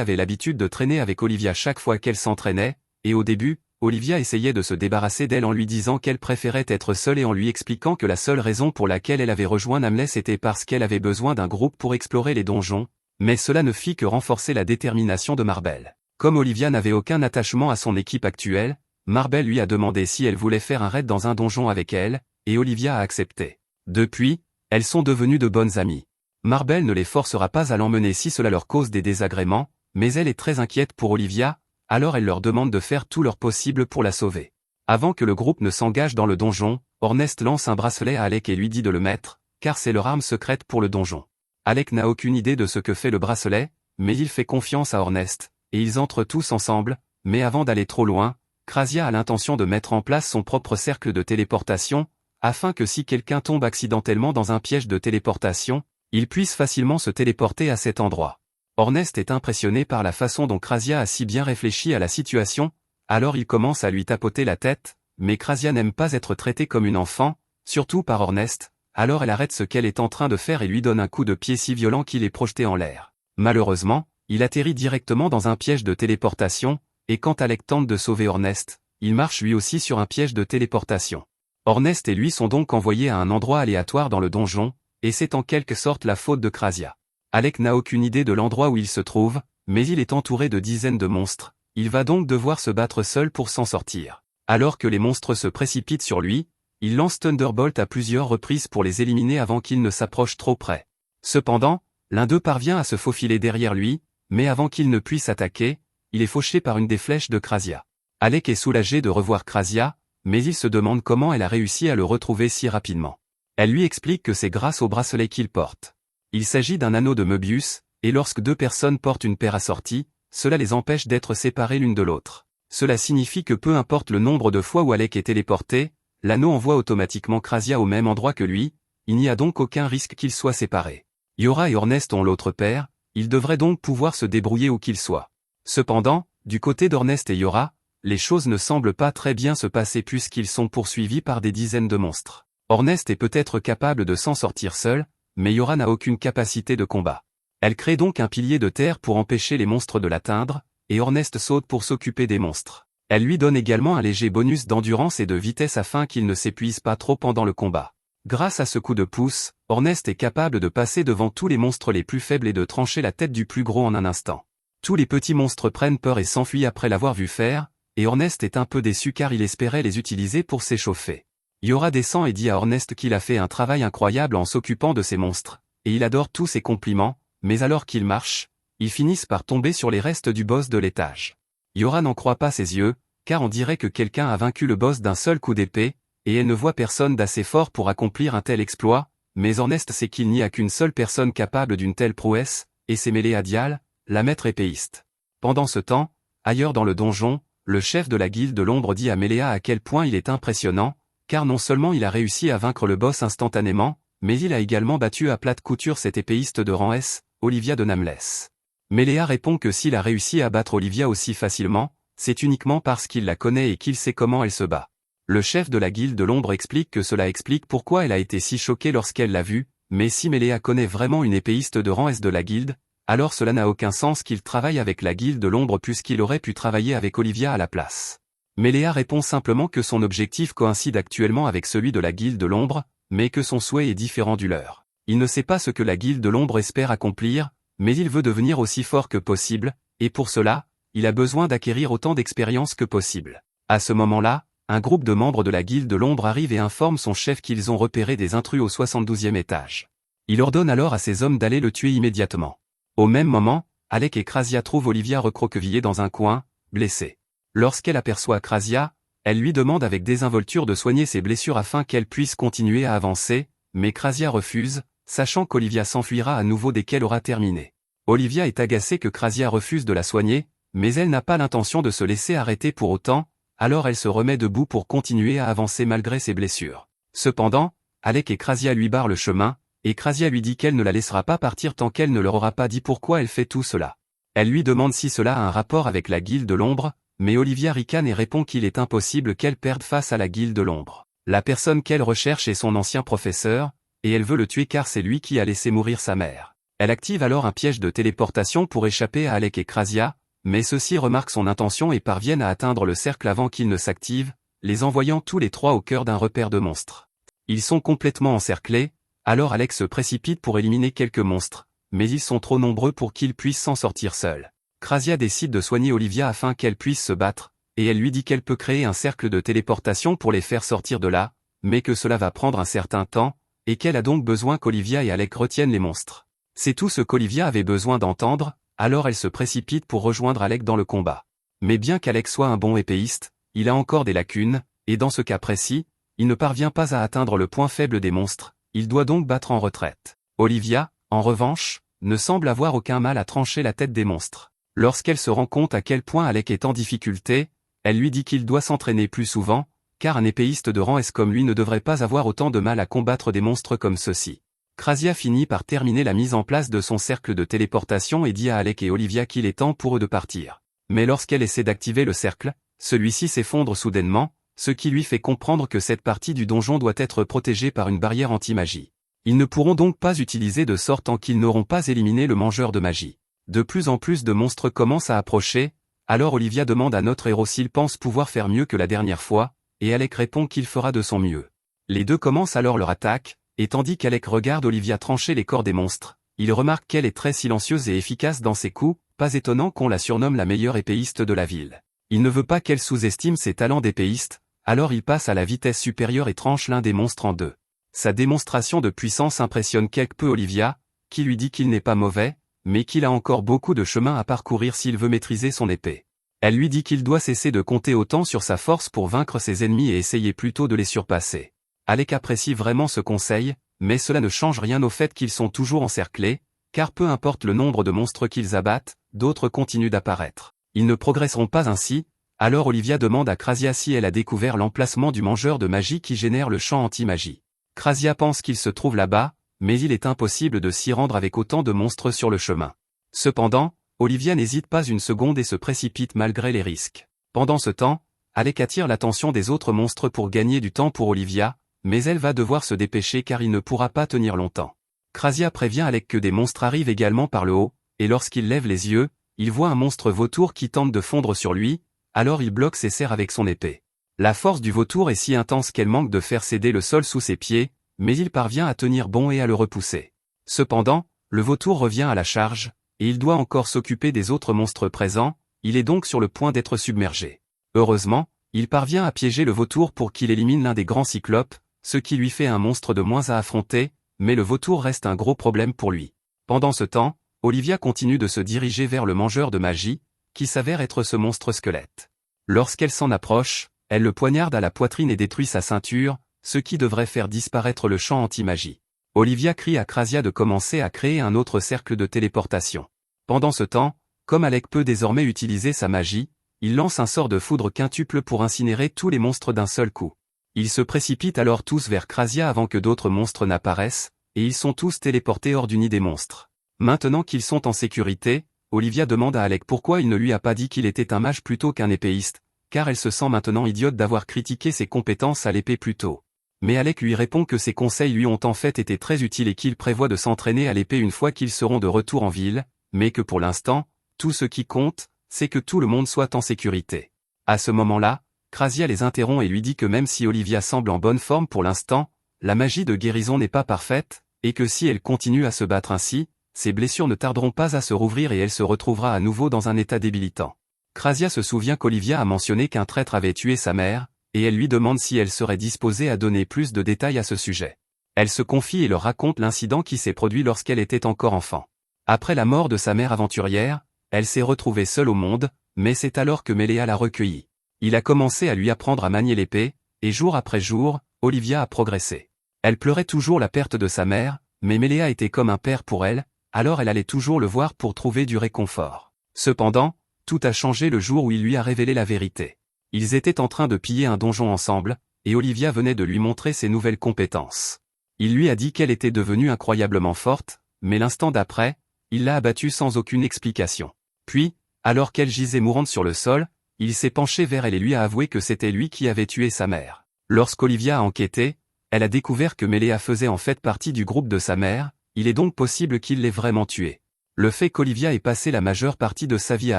avait l'habitude de traîner avec Olivia chaque fois qu'elle s'entraînait, et au début, Olivia essayait de se débarrasser d'elle en lui disant qu'elle préférait être seule et en lui expliquant que la seule raison pour laquelle elle avait rejoint Nameless était parce qu'elle avait besoin d'un groupe pour explorer les donjons, mais cela ne fit que renforcer la détermination de Marbel. Comme Olivia n'avait aucun attachement à son équipe actuelle, Marbel lui a demandé si elle voulait faire un raid dans un donjon avec elle, et Olivia a accepté. Depuis, elles sont devenues de bonnes amies. Marbel ne les forcera pas à l'emmener si cela leur cause des désagréments, mais elle est très inquiète pour Olivia, alors elle leur demande de faire tout leur possible pour la sauver. Avant que le groupe ne s'engage dans le donjon, Orneste lance un bracelet à Alec et lui dit de le mettre, car c'est leur arme secrète pour le donjon. Alec n'a aucune idée de ce que fait le bracelet, mais il fait confiance à Orneste, et ils entrent tous ensemble, mais avant d'aller trop loin, Krasia a l'intention de mettre en place son propre cercle de téléportation, afin que si quelqu'un tombe accidentellement dans un piège de téléportation, il puisse facilement se téléporter à cet endroit. Orneste est impressionné par la façon dont Krasia a si bien réfléchi à la situation, alors il commence à lui tapoter la tête, mais Krasia n'aime pas être traitée comme une enfant, surtout par Orneste, alors elle arrête ce qu'elle est en train de faire et lui donne un coup de pied si violent qu'il est projeté en l'air. Malheureusement, il atterrit directement dans un piège de téléportation, et quand Alec tente de sauver Orneste, il marche lui aussi sur un piège de téléportation. Orneste et lui sont donc envoyés à un endroit aléatoire dans le donjon, et c'est en quelque sorte la faute de Krasia. Alec n'a aucune idée de l'endroit où il se trouve, mais il est entouré de dizaines de monstres, il va donc devoir se battre seul pour s'en sortir. Alors que les monstres se précipitent sur lui, il lance Thunderbolt à plusieurs reprises pour les éliminer avant qu'ils ne s'approchent trop près. Cependant, l'un d'eux parvient à se faufiler derrière lui, mais avant qu'il ne puisse attaquer, il est fauché par une des flèches de Krasia. Alec est soulagé de revoir Krasia, mais il se demande comment elle a réussi à le retrouver si rapidement. Elle lui explique que c'est grâce au bracelet qu'il porte. Il s'agit d'un anneau de Möbius, et lorsque deux personnes portent une paire assortie, cela les empêche d'être séparées l'une de l'autre. Cela signifie que peu importe le nombre de fois où Alec est téléporté, l'anneau envoie automatiquement Krasia au même endroit que lui, il n'y a donc aucun risque qu'ils soient séparés. Yora et Orneste ont l'autre paire, ils devraient donc pouvoir se débrouiller où qu'ils soient. Cependant, du côté d'Orneste et Yora, les choses ne semblent pas très bien se passer puisqu'ils sont poursuivis par des dizaines de monstres. Orneste est peut-être capable de s'en sortir seul, mais Yora n'a aucune capacité de combat. Elle crée donc un pilier de terre pour empêcher les monstres de l'atteindre, et Ornest saute pour s'occuper des monstres. Elle lui donne également un léger bonus d'endurance et de vitesse afin qu'il ne s'épuise pas trop pendant le combat. Grâce à ce coup de pouce, Ornest est capable de passer devant tous les monstres les plus faibles et de trancher la tête du plus gros en un instant. Tous les petits monstres prennent peur et s'enfuient après l'avoir vu faire, et Ornest est un peu déçu car il espérait les utiliser pour s'échauffer. Yora descend et dit à Ornest qu'il a fait un travail incroyable en s'occupant de ces monstres, et il adore tous ses compliments, mais alors qu'ils marchent, ils finissent par tomber sur les restes du boss de l'étage. Yora n'en croit pas ses yeux, car on dirait que quelqu'un a vaincu le boss d'un seul coup d'épée, et elle ne voit personne d'assez fort pour accomplir un tel exploit, mais Ornest sait qu'il n'y a qu'une seule personne capable d'une telle prouesse, et c'est Méléadial, la maître épéiste. Pendant ce temps, ailleurs dans le donjon, le chef de la guilde de l'ombre dit à Méléa à quel point il est impressionnant, car non seulement il a réussi à vaincre le boss instantanément, mais il a également battu à plate couture cette épéiste de rang S, Olivia de Namless. Méléa répond que s'il a réussi à battre Olivia aussi facilement, c'est uniquement parce qu'il la connaît et qu'il sait comment elle se bat. Le chef de la guilde de l'ombre explique que cela explique pourquoi elle a été si choquée lorsqu'elle l'a vue, mais si Méléa connaît vraiment une épéiste de rang S de la guilde, alors cela n'a aucun sens qu'il travaille avec la guilde de l'ombre puisqu'il aurait pu travailler avec Olivia à la place. Méléa répond simplement que son objectif coïncide actuellement avec celui de la guilde de l'ombre, mais que son souhait est différent du leur. Il ne sait pas ce que la guilde de l'ombre espère accomplir, mais il veut devenir aussi fort que possible, et pour cela, il a besoin d'acquérir autant d'expérience que possible. À ce moment-là, un groupe de membres de la guilde de l'ombre arrive et informe son chef qu'ils ont repéré des intrus au 72e étage. Il ordonne alors à ses hommes d'aller le tuer immédiatement. Au même moment, Alec et Krasia trouvent Olivia recroquevillée dans un coin, blessée. Lorsqu'elle aperçoit Krasia, elle lui demande avec désinvolture de soigner ses blessures afin qu'elle puisse continuer à avancer, mais Krasia refuse, sachant qu'Olivia s'enfuira à nouveau dès qu'elle aura terminé. Olivia est agacée que Krasia refuse de la soigner, mais elle n'a pas l'intention de se laisser arrêter pour autant, alors elle se remet debout pour continuer à avancer malgré ses blessures. Cependant, Alec et Krasia lui barrent le chemin, et Krasia lui dit qu'elle ne la laissera pas partir tant qu'elle ne leur aura pas dit pourquoi elle fait tout cela. Elle lui demande si cela a un rapport avec la guilde de l'ombre, mais Olivia ricane et répond qu'il est impossible qu'elle perde face à la guilde de l'ombre. La personne qu'elle recherche est son ancien professeur, et elle veut le tuer car c'est lui qui a laissé mourir sa mère. Elle active alors un piège de téléportation pour échapper à Alec et Krasia, mais ceux-ci remarquent son intention et parviennent à atteindre le cercle avant qu'il ne s'active, les envoyant tous les trois au cœur d'un repère de monstres. Ils sont complètement encerclés, alors Alec se précipite pour éliminer quelques monstres, mais ils sont trop nombreux pour qu'il puisse s'en sortir seul. Krasia décide de soigner Olivia afin qu'elle puisse se battre, et elle lui dit qu'elle peut créer un cercle de téléportation pour les faire sortir de là, mais que cela va prendre un certain temps, et qu'elle a donc besoin qu'Olivia et Alec retiennent les monstres. C'est tout ce qu'Olivia avait besoin d'entendre, alors elle se précipite pour rejoindre Alec dans le combat. Mais bien qu'Alec soit un bon épéiste, il a encore des lacunes, et dans ce cas précis, il ne parvient pas à atteindre le point faible des monstres, il doit donc battre en retraite. Olivia, en revanche, ne semble avoir aucun mal à trancher la tête des monstres. Lorsqu'elle se rend compte à quel point Alec est en difficulté, elle lui dit qu'il doit s'entraîner plus souvent, car un épéiste de rang S comme lui ne devrait pas avoir autant de mal à combattre des monstres comme ceux-ci. Krasia finit par terminer la mise en place de son cercle de téléportation et dit à Alec et Olivia qu'il est temps pour eux de partir. Mais lorsqu'elle essaie d'activer le cercle, celui-ci s'effondre soudainement, ce qui lui fait comprendre que cette partie du donjon doit être protégée par une barrière anti-magie. Ils ne pourront donc pas utiliser de sort tant qu'ils n'auront pas éliminé le mangeur de magie. De plus en plus de monstres commencent à approcher, alors Olivia demande à notre héros s'il pense pouvoir faire mieux que la dernière fois, et Alec répond qu'il fera de son mieux. Les deux commencent alors leur attaque, et tandis qu'Alec regarde Olivia trancher les corps des monstres, il remarque qu'elle est très silencieuse et efficace dans ses coups, pas étonnant qu'on la surnomme la meilleure épéiste de la ville. Il ne veut pas qu'elle sous-estime ses talents d'épéiste, alors il passe à la vitesse supérieure et tranche l'un des monstres en deux. Sa démonstration de puissance impressionne quelque peu Olivia, qui lui dit qu'il n'est pas mauvais, mais qu'il a encore beaucoup de chemin à parcourir s'il veut maîtriser son épée. Elle lui dit qu'il doit cesser de compter autant sur sa force pour vaincre ses ennemis et essayer plutôt de les surpasser. Alec apprécie vraiment ce conseil, mais cela ne change rien au fait qu'ils sont toujours encerclés, car peu importe le nombre de monstres qu'ils abattent, d'autres continuent d'apparaître. Ils ne progresseront pas ainsi, alors Olivia demande à Krasia si elle a découvert l'emplacement du mangeur de magie qui génère le champ anti-magie. Krasia pense qu'il se trouve là-bas, mais il est impossible de s'y rendre avec autant de monstres sur le chemin. Cependant, Olivia n'hésite pas une seconde et se précipite malgré les risques. Pendant ce temps, Alec attire l'attention des autres monstres pour gagner du temps pour Olivia, mais elle va devoir se dépêcher car il ne pourra pas tenir longtemps. Krasia prévient Alec que des monstres arrivent également par le haut, et lorsqu'il lève les yeux, il voit un monstre vautour qui tente de fondre sur lui, alors il bloque ses serres avec son épée. La force du vautour est si intense qu'elle manque de faire céder le sol sous ses pieds, mais il parvient à tenir bon et à le repousser. Cependant, le vautour revient à la charge, et il doit encore s'occuper des autres monstres présents, il est donc sur le point d'être submergé. Heureusement, il parvient à piéger le vautour pour qu'il élimine l'un des grands cyclopes, ce qui lui fait un monstre de moins à affronter, mais le vautour reste un gros problème pour lui. Pendant ce temps, Olivia continue de se diriger vers le mangeur de magie, qui s'avère être ce monstre squelette. Lorsqu'elle s'en approche, elle le poignarde à la poitrine et détruit sa ceinture, ce qui devrait faire disparaître le champ anti-magie. Olivia crie à Krasia de commencer à créer un autre cercle de téléportation. Pendant ce temps, comme Alec peut désormais utiliser sa magie, il lance un sort de foudre quintuple pour incinérer tous les monstres d'un seul coup. Ils se précipitent alors tous vers Krasia avant que d'autres monstres n'apparaissent, et ils sont tous téléportés hors du nid des monstres. Maintenant qu'ils sont en sécurité, Olivia demande à Alec pourquoi il ne lui a pas dit qu'il était un mage plutôt qu'un épéiste, car elle se sent maintenant idiote d'avoir critiqué ses compétences à l'épée plus tôt. Mais Alec lui répond que ses conseils lui ont en fait été très utiles et qu'il prévoit de s'entraîner à l'épée une fois qu'ils seront de retour en ville, mais que pour l'instant, tout ce qui compte, c'est que tout le monde soit en sécurité. À ce moment-là, Krasia les interrompt et lui dit que même si Olivia semble en bonne forme pour l'instant, la magie de guérison n'est pas parfaite, et que si elle continue à se battre ainsi, ses blessures ne tarderont pas à se rouvrir et elle se retrouvera à nouveau dans un état débilitant. Krasia se souvient qu'Olivia a mentionné qu'un traître avait tué sa mère, et elle lui demande si elle serait disposée à donner plus de détails à ce sujet. Elle se confie et leur raconte l'incident qui s'est produit lorsqu'elle était encore enfant. Après la mort de sa mère aventurière, elle s'est retrouvée seule au monde, mais c'est alors que Méléa l'a recueillie. Il a commencé à lui apprendre à manier l'épée, et jour après jour, Olivia a progressé. Elle pleurait toujours la perte de sa mère, mais Méléa était comme un père pour elle, alors elle allait toujours le voir pour trouver du réconfort. Cependant, tout a changé le jour où il lui a révélé la vérité. Ils étaient en train de piller un donjon ensemble, et Olivia venait de lui montrer ses nouvelles compétences. Il lui a dit qu'elle était devenue incroyablement forte, mais l'instant d'après, il l'a abattue sans aucune explication. Puis, alors qu'elle gisait mourante sur le sol, il s'est penché vers elle et lui a avoué que c'était lui qui avait tué sa mère. Lorsqu'Olivia a enquêté, elle a découvert que Méléa faisait en fait partie du groupe de sa mère, il est donc possible qu'il l'ait vraiment tué. Le fait qu'Olivia ait passé la majeure partie de sa vie à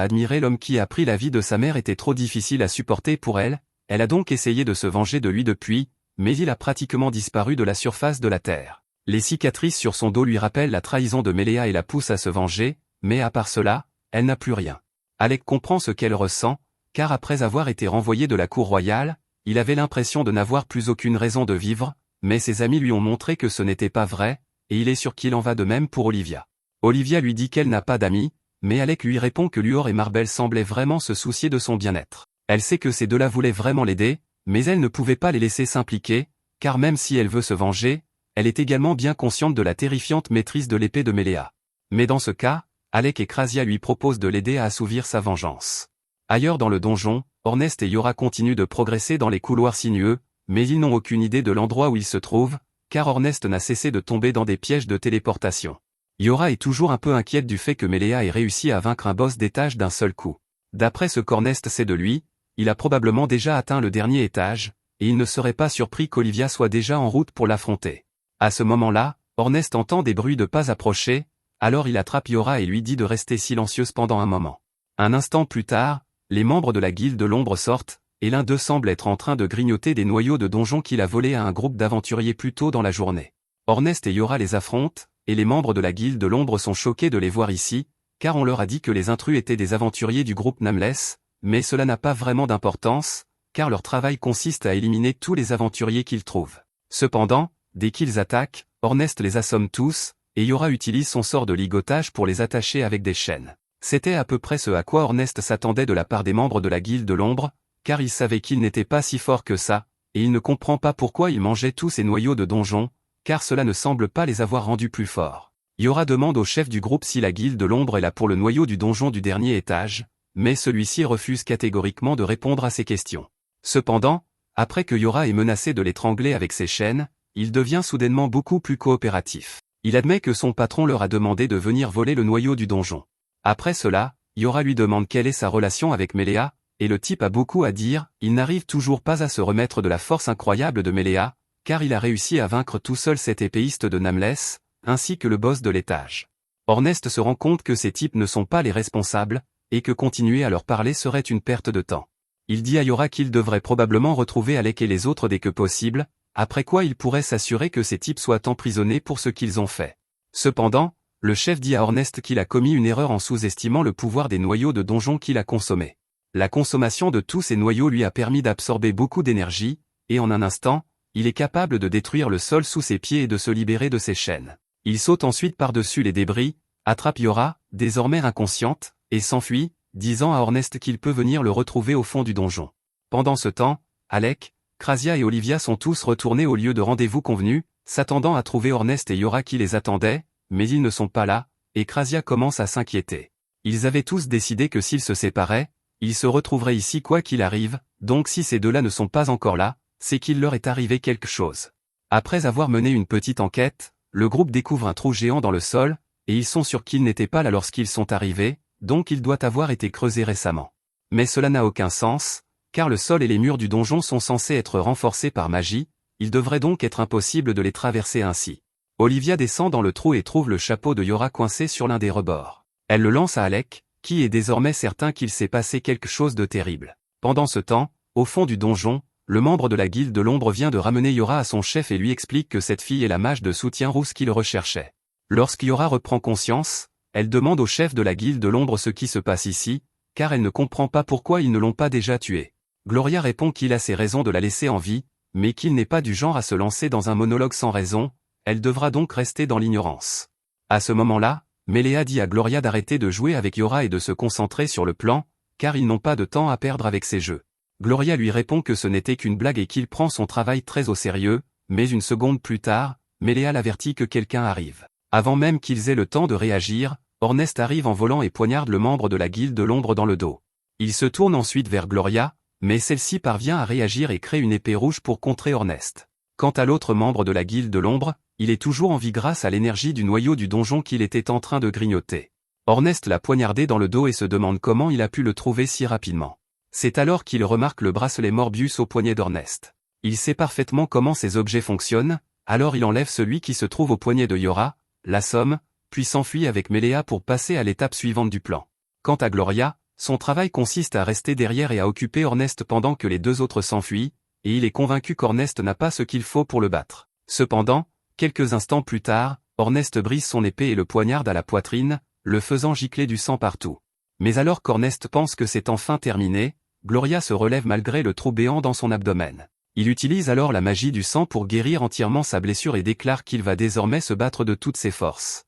admirer l'homme qui a pris la vie de sa mère était trop difficile à supporter pour elle, elle a donc essayé de se venger de lui depuis, mais il a pratiquement disparu de la surface de la terre. Les cicatrices sur son dos lui rappellent la trahison de Méléa et la poussent à se venger, mais à part cela, elle n'a plus rien. Alec comprend ce qu'elle ressent, car après avoir été renvoyé de la cour royale, il avait l'impression de n'avoir plus aucune raison de vivre, mais ses amis lui ont montré que ce n'était pas vrai, et il est sûr qu'il en va de même pour Olivia. Olivia lui dit qu'elle n'a pas d'amis, mais Alec lui répond que Luor et Marbel semblaient vraiment se soucier de son bien-être. Elle sait que ces deux-là voulaient vraiment l'aider, mais elle ne pouvait pas les laisser s'impliquer, car même si elle veut se venger, elle est également bien consciente de la terrifiante maîtrise de l'épée de Méléa. Mais dans ce cas, Alec et Krasia lui proposent de l'aider à assouvir sa vengeance. Ailleurs dans le donjon, Ornest et Yora continuent de progresser dans les couloirs sinueux, mais ils n'ont aucune idée de l'endroit où ils se trouvent, car Ornest n'a cessé de tomber dans des pièges de téléportation. Yora est toujours un peu inquiète du fait que Méléa ait réussi à vaincre un boss d'étage d'un seul coup. D'après ce qu'Ornest sait de lui, il a probablement déjà atteint le dernier étage, et il ne serait pas surpris qu'Olivia soit déjà en route pour l'affronter. À ce moment-là, Ornest entend des bruits de pas approcher, alors il attrape Yora et lui dit de rester silencieuse pendant un moment. Un instant plus tard, les membres de la guilde de l'ombre sortent, et l'un d'eux semble être en train de grignoter des noyaux de donjon qu'il a volés à un groupe d'aventuriers plus tôt dans la journée. Ornest et Yora les affrontent, et les membres de la guilde de l'ombre sont choqués de les voir ici, car on leur a dit que les intrus étaient des aventuriers du groupe Nameless, mais cela n'a pas vraiment d'importance, car leur travail consiste à éliminer tous les aventuriers qu'ils trouvent. Cependant, dès qu'ils attaquent, Ornest les assomme tous, et Yora utilise son sort de ligotage pour les attacher avec des chaînes. C'était à peu près ce à quoi Ornest s'attendait de la part des membres de la guilde de l'ombre, car il savait qu'il n'était pas si fort que ça, et il ne comprend pas pourquoi il mangeait tous ces noyaux de donjon, car cela ne semble pas les avoir rendus plus forts. Yora demande au chef du groupe si la guilde de l'ombre est là pour le noyau du donjon du dernier étage, mais celui-ci refuse catégoriquement de répondre à ces questions. Cependant, après que Yora ait menacé de l'étrangler avec ses chaînes, il devient soudainement beaucoup plus coopératif. Il admet que son patron leur a demandé de venir voler le noyau du donjon. Après cela, Yora lui demande quelle est sa relation avec Méléa, et le type a beaucoup à dire, il n'arrive toujours pas à se remettre de la force incroyable de Méléa, car il a réussi à vaincre tout seul cet épéiste de Nameless, ainsi que le boss de l'étage. Ornest se rend compte que ces types ne sont pas les responsables, et que continuer à leur parler serait une perte de temps. Il dit à Yora qu'il devrait probablement retrouver Alec et les autres dès que possible, après quoi il pourrait s'assurer que ces types soient emprisonnés pour ce qu'ils ont fait. Cependant, le chef dit à Ornest qu'il a commis une erreur en sous-estimant le pouvoir des noyaux de donjon qu'il a consommés. La consommation de tous ces noyaux lui a permis d'absorber beaucoup d'énergie, et en un instant, il est capable de détruire le sol sous ses pieds et de se libérer de ses chaînes. Il saute ensuite par-dessus les débris, attrape Yora, désormais inconsciente, et s'enfuit, disant à Ornest qu'il peut venir le retrouver au fond du donjon. Pendant ce temps, Alec, Krasia et Olivia sont tous retournés au lieu de rendez-vous convenu, s'attendant à trouver Ornest et Yora qui les attendaient, mais ils ne sont pas là, et Krasia commence à s'inquiéter. Ils avaient tous décidé que s'ils se séparaient, ils se retrouveraient ici quoi qu'il arrive, donc si ces deux-là ne sont pas encore là, c'est qu'il leur est arrivé quelque chose. Après avoir mené une petite enquête, le groupe découvre un trou géant dans le sol, et ils sont sûrs qu'ils n'étaient pas là lorsqu'ils sont arrivés, donc il doit avoir été creusé récemment. Mais cela n'a aucun sens, car le sol et les murs du donjon sont censés être renforcés par magie, il devrait donc être impossible de les traverser ainsi. Olivia descend dans le trou et trouve le chapeau de Yora coincé sur l'un des rebords. Elle le lance à Alec, qui est désormais certain qu'il s'est passé quelque chose de terrible. Pendant ce temps, au fond du donjon, le membre de la guilde de l'ombre vient de ramener Yora à son chef et lui explique que cette fille est la mage de soutien rousse qu'il recherchait. Lorsque Yora reprend conscience, elle demande au chef de la guilde de l'ombre ce qui se passe ici, car elle ne comprend pas pourquoi ils ne l'ont pas déjà tuée. Gloria répond qu'il a ses raisons de la laisser en vie, mais qu'il n'est pas du genre à se lancer dans un monologue sans raison, elle devra donc rester dans l'ignorance. À ce moment-là, Melea dit à Gloria d'arrêter de jouer avec Yora et de se concentrer sur le plan, car ils n'ont pas de temps à perdre avec ces jeux. Gloria lui répond que ce n'était qu'une blague et qu'il prend son travail très au sérieux, mais une seconde plus tard, Melea l'avertit que quelqu'un arrive. Avant même qu'ils aient le temps de réagir, Ornest arrive en volant et poignarde le membre de la guilde de l'ombre dans le dos. Il se tourne ensuite vers Gloria, mais celle-ci parvient à réagir et crée une épée rouge pour contrer Ornest. Quant à l'autre membre de la guilde de l'ombre, il est toujours en vie grâce à l'énergie du noyau du donjon qu'il était en train de grignoter. Ornest l'a poignardé dans le dos et se demande comment il a pu le trouver si rapidement. C'est alors qu'il remarque le bracelet Morbius au poignet d'Ornest. Il sait parfaitement comment ces objets fonctionnent, alors il enlève celui qui se trouve au poignet de Yora, l'assomme, puis s'enfuit avec Melea pour passer à l'étape suivante du plan. Quant à Gloria, son travail consiste à rester derrière et à occuper Ornest pendant que les deux autres s'enfuient, et il est convaincu qu'Ornest n'a pas ce qu'il faut pour le battre. Cependant, quelques instants plus tard, Ornest brise son épée et le poignarde à la poitrine, le faisant gicler du sang partout. Mais alors qu'Ornest pense que c'est enfin terminé, Gloria se relève malgré le trou béant dans son abdomen. Il utilise alors la magie du sang pour guérir entièrement sa blessure et déclare qu'il va désormais se battre de toutes ses forces.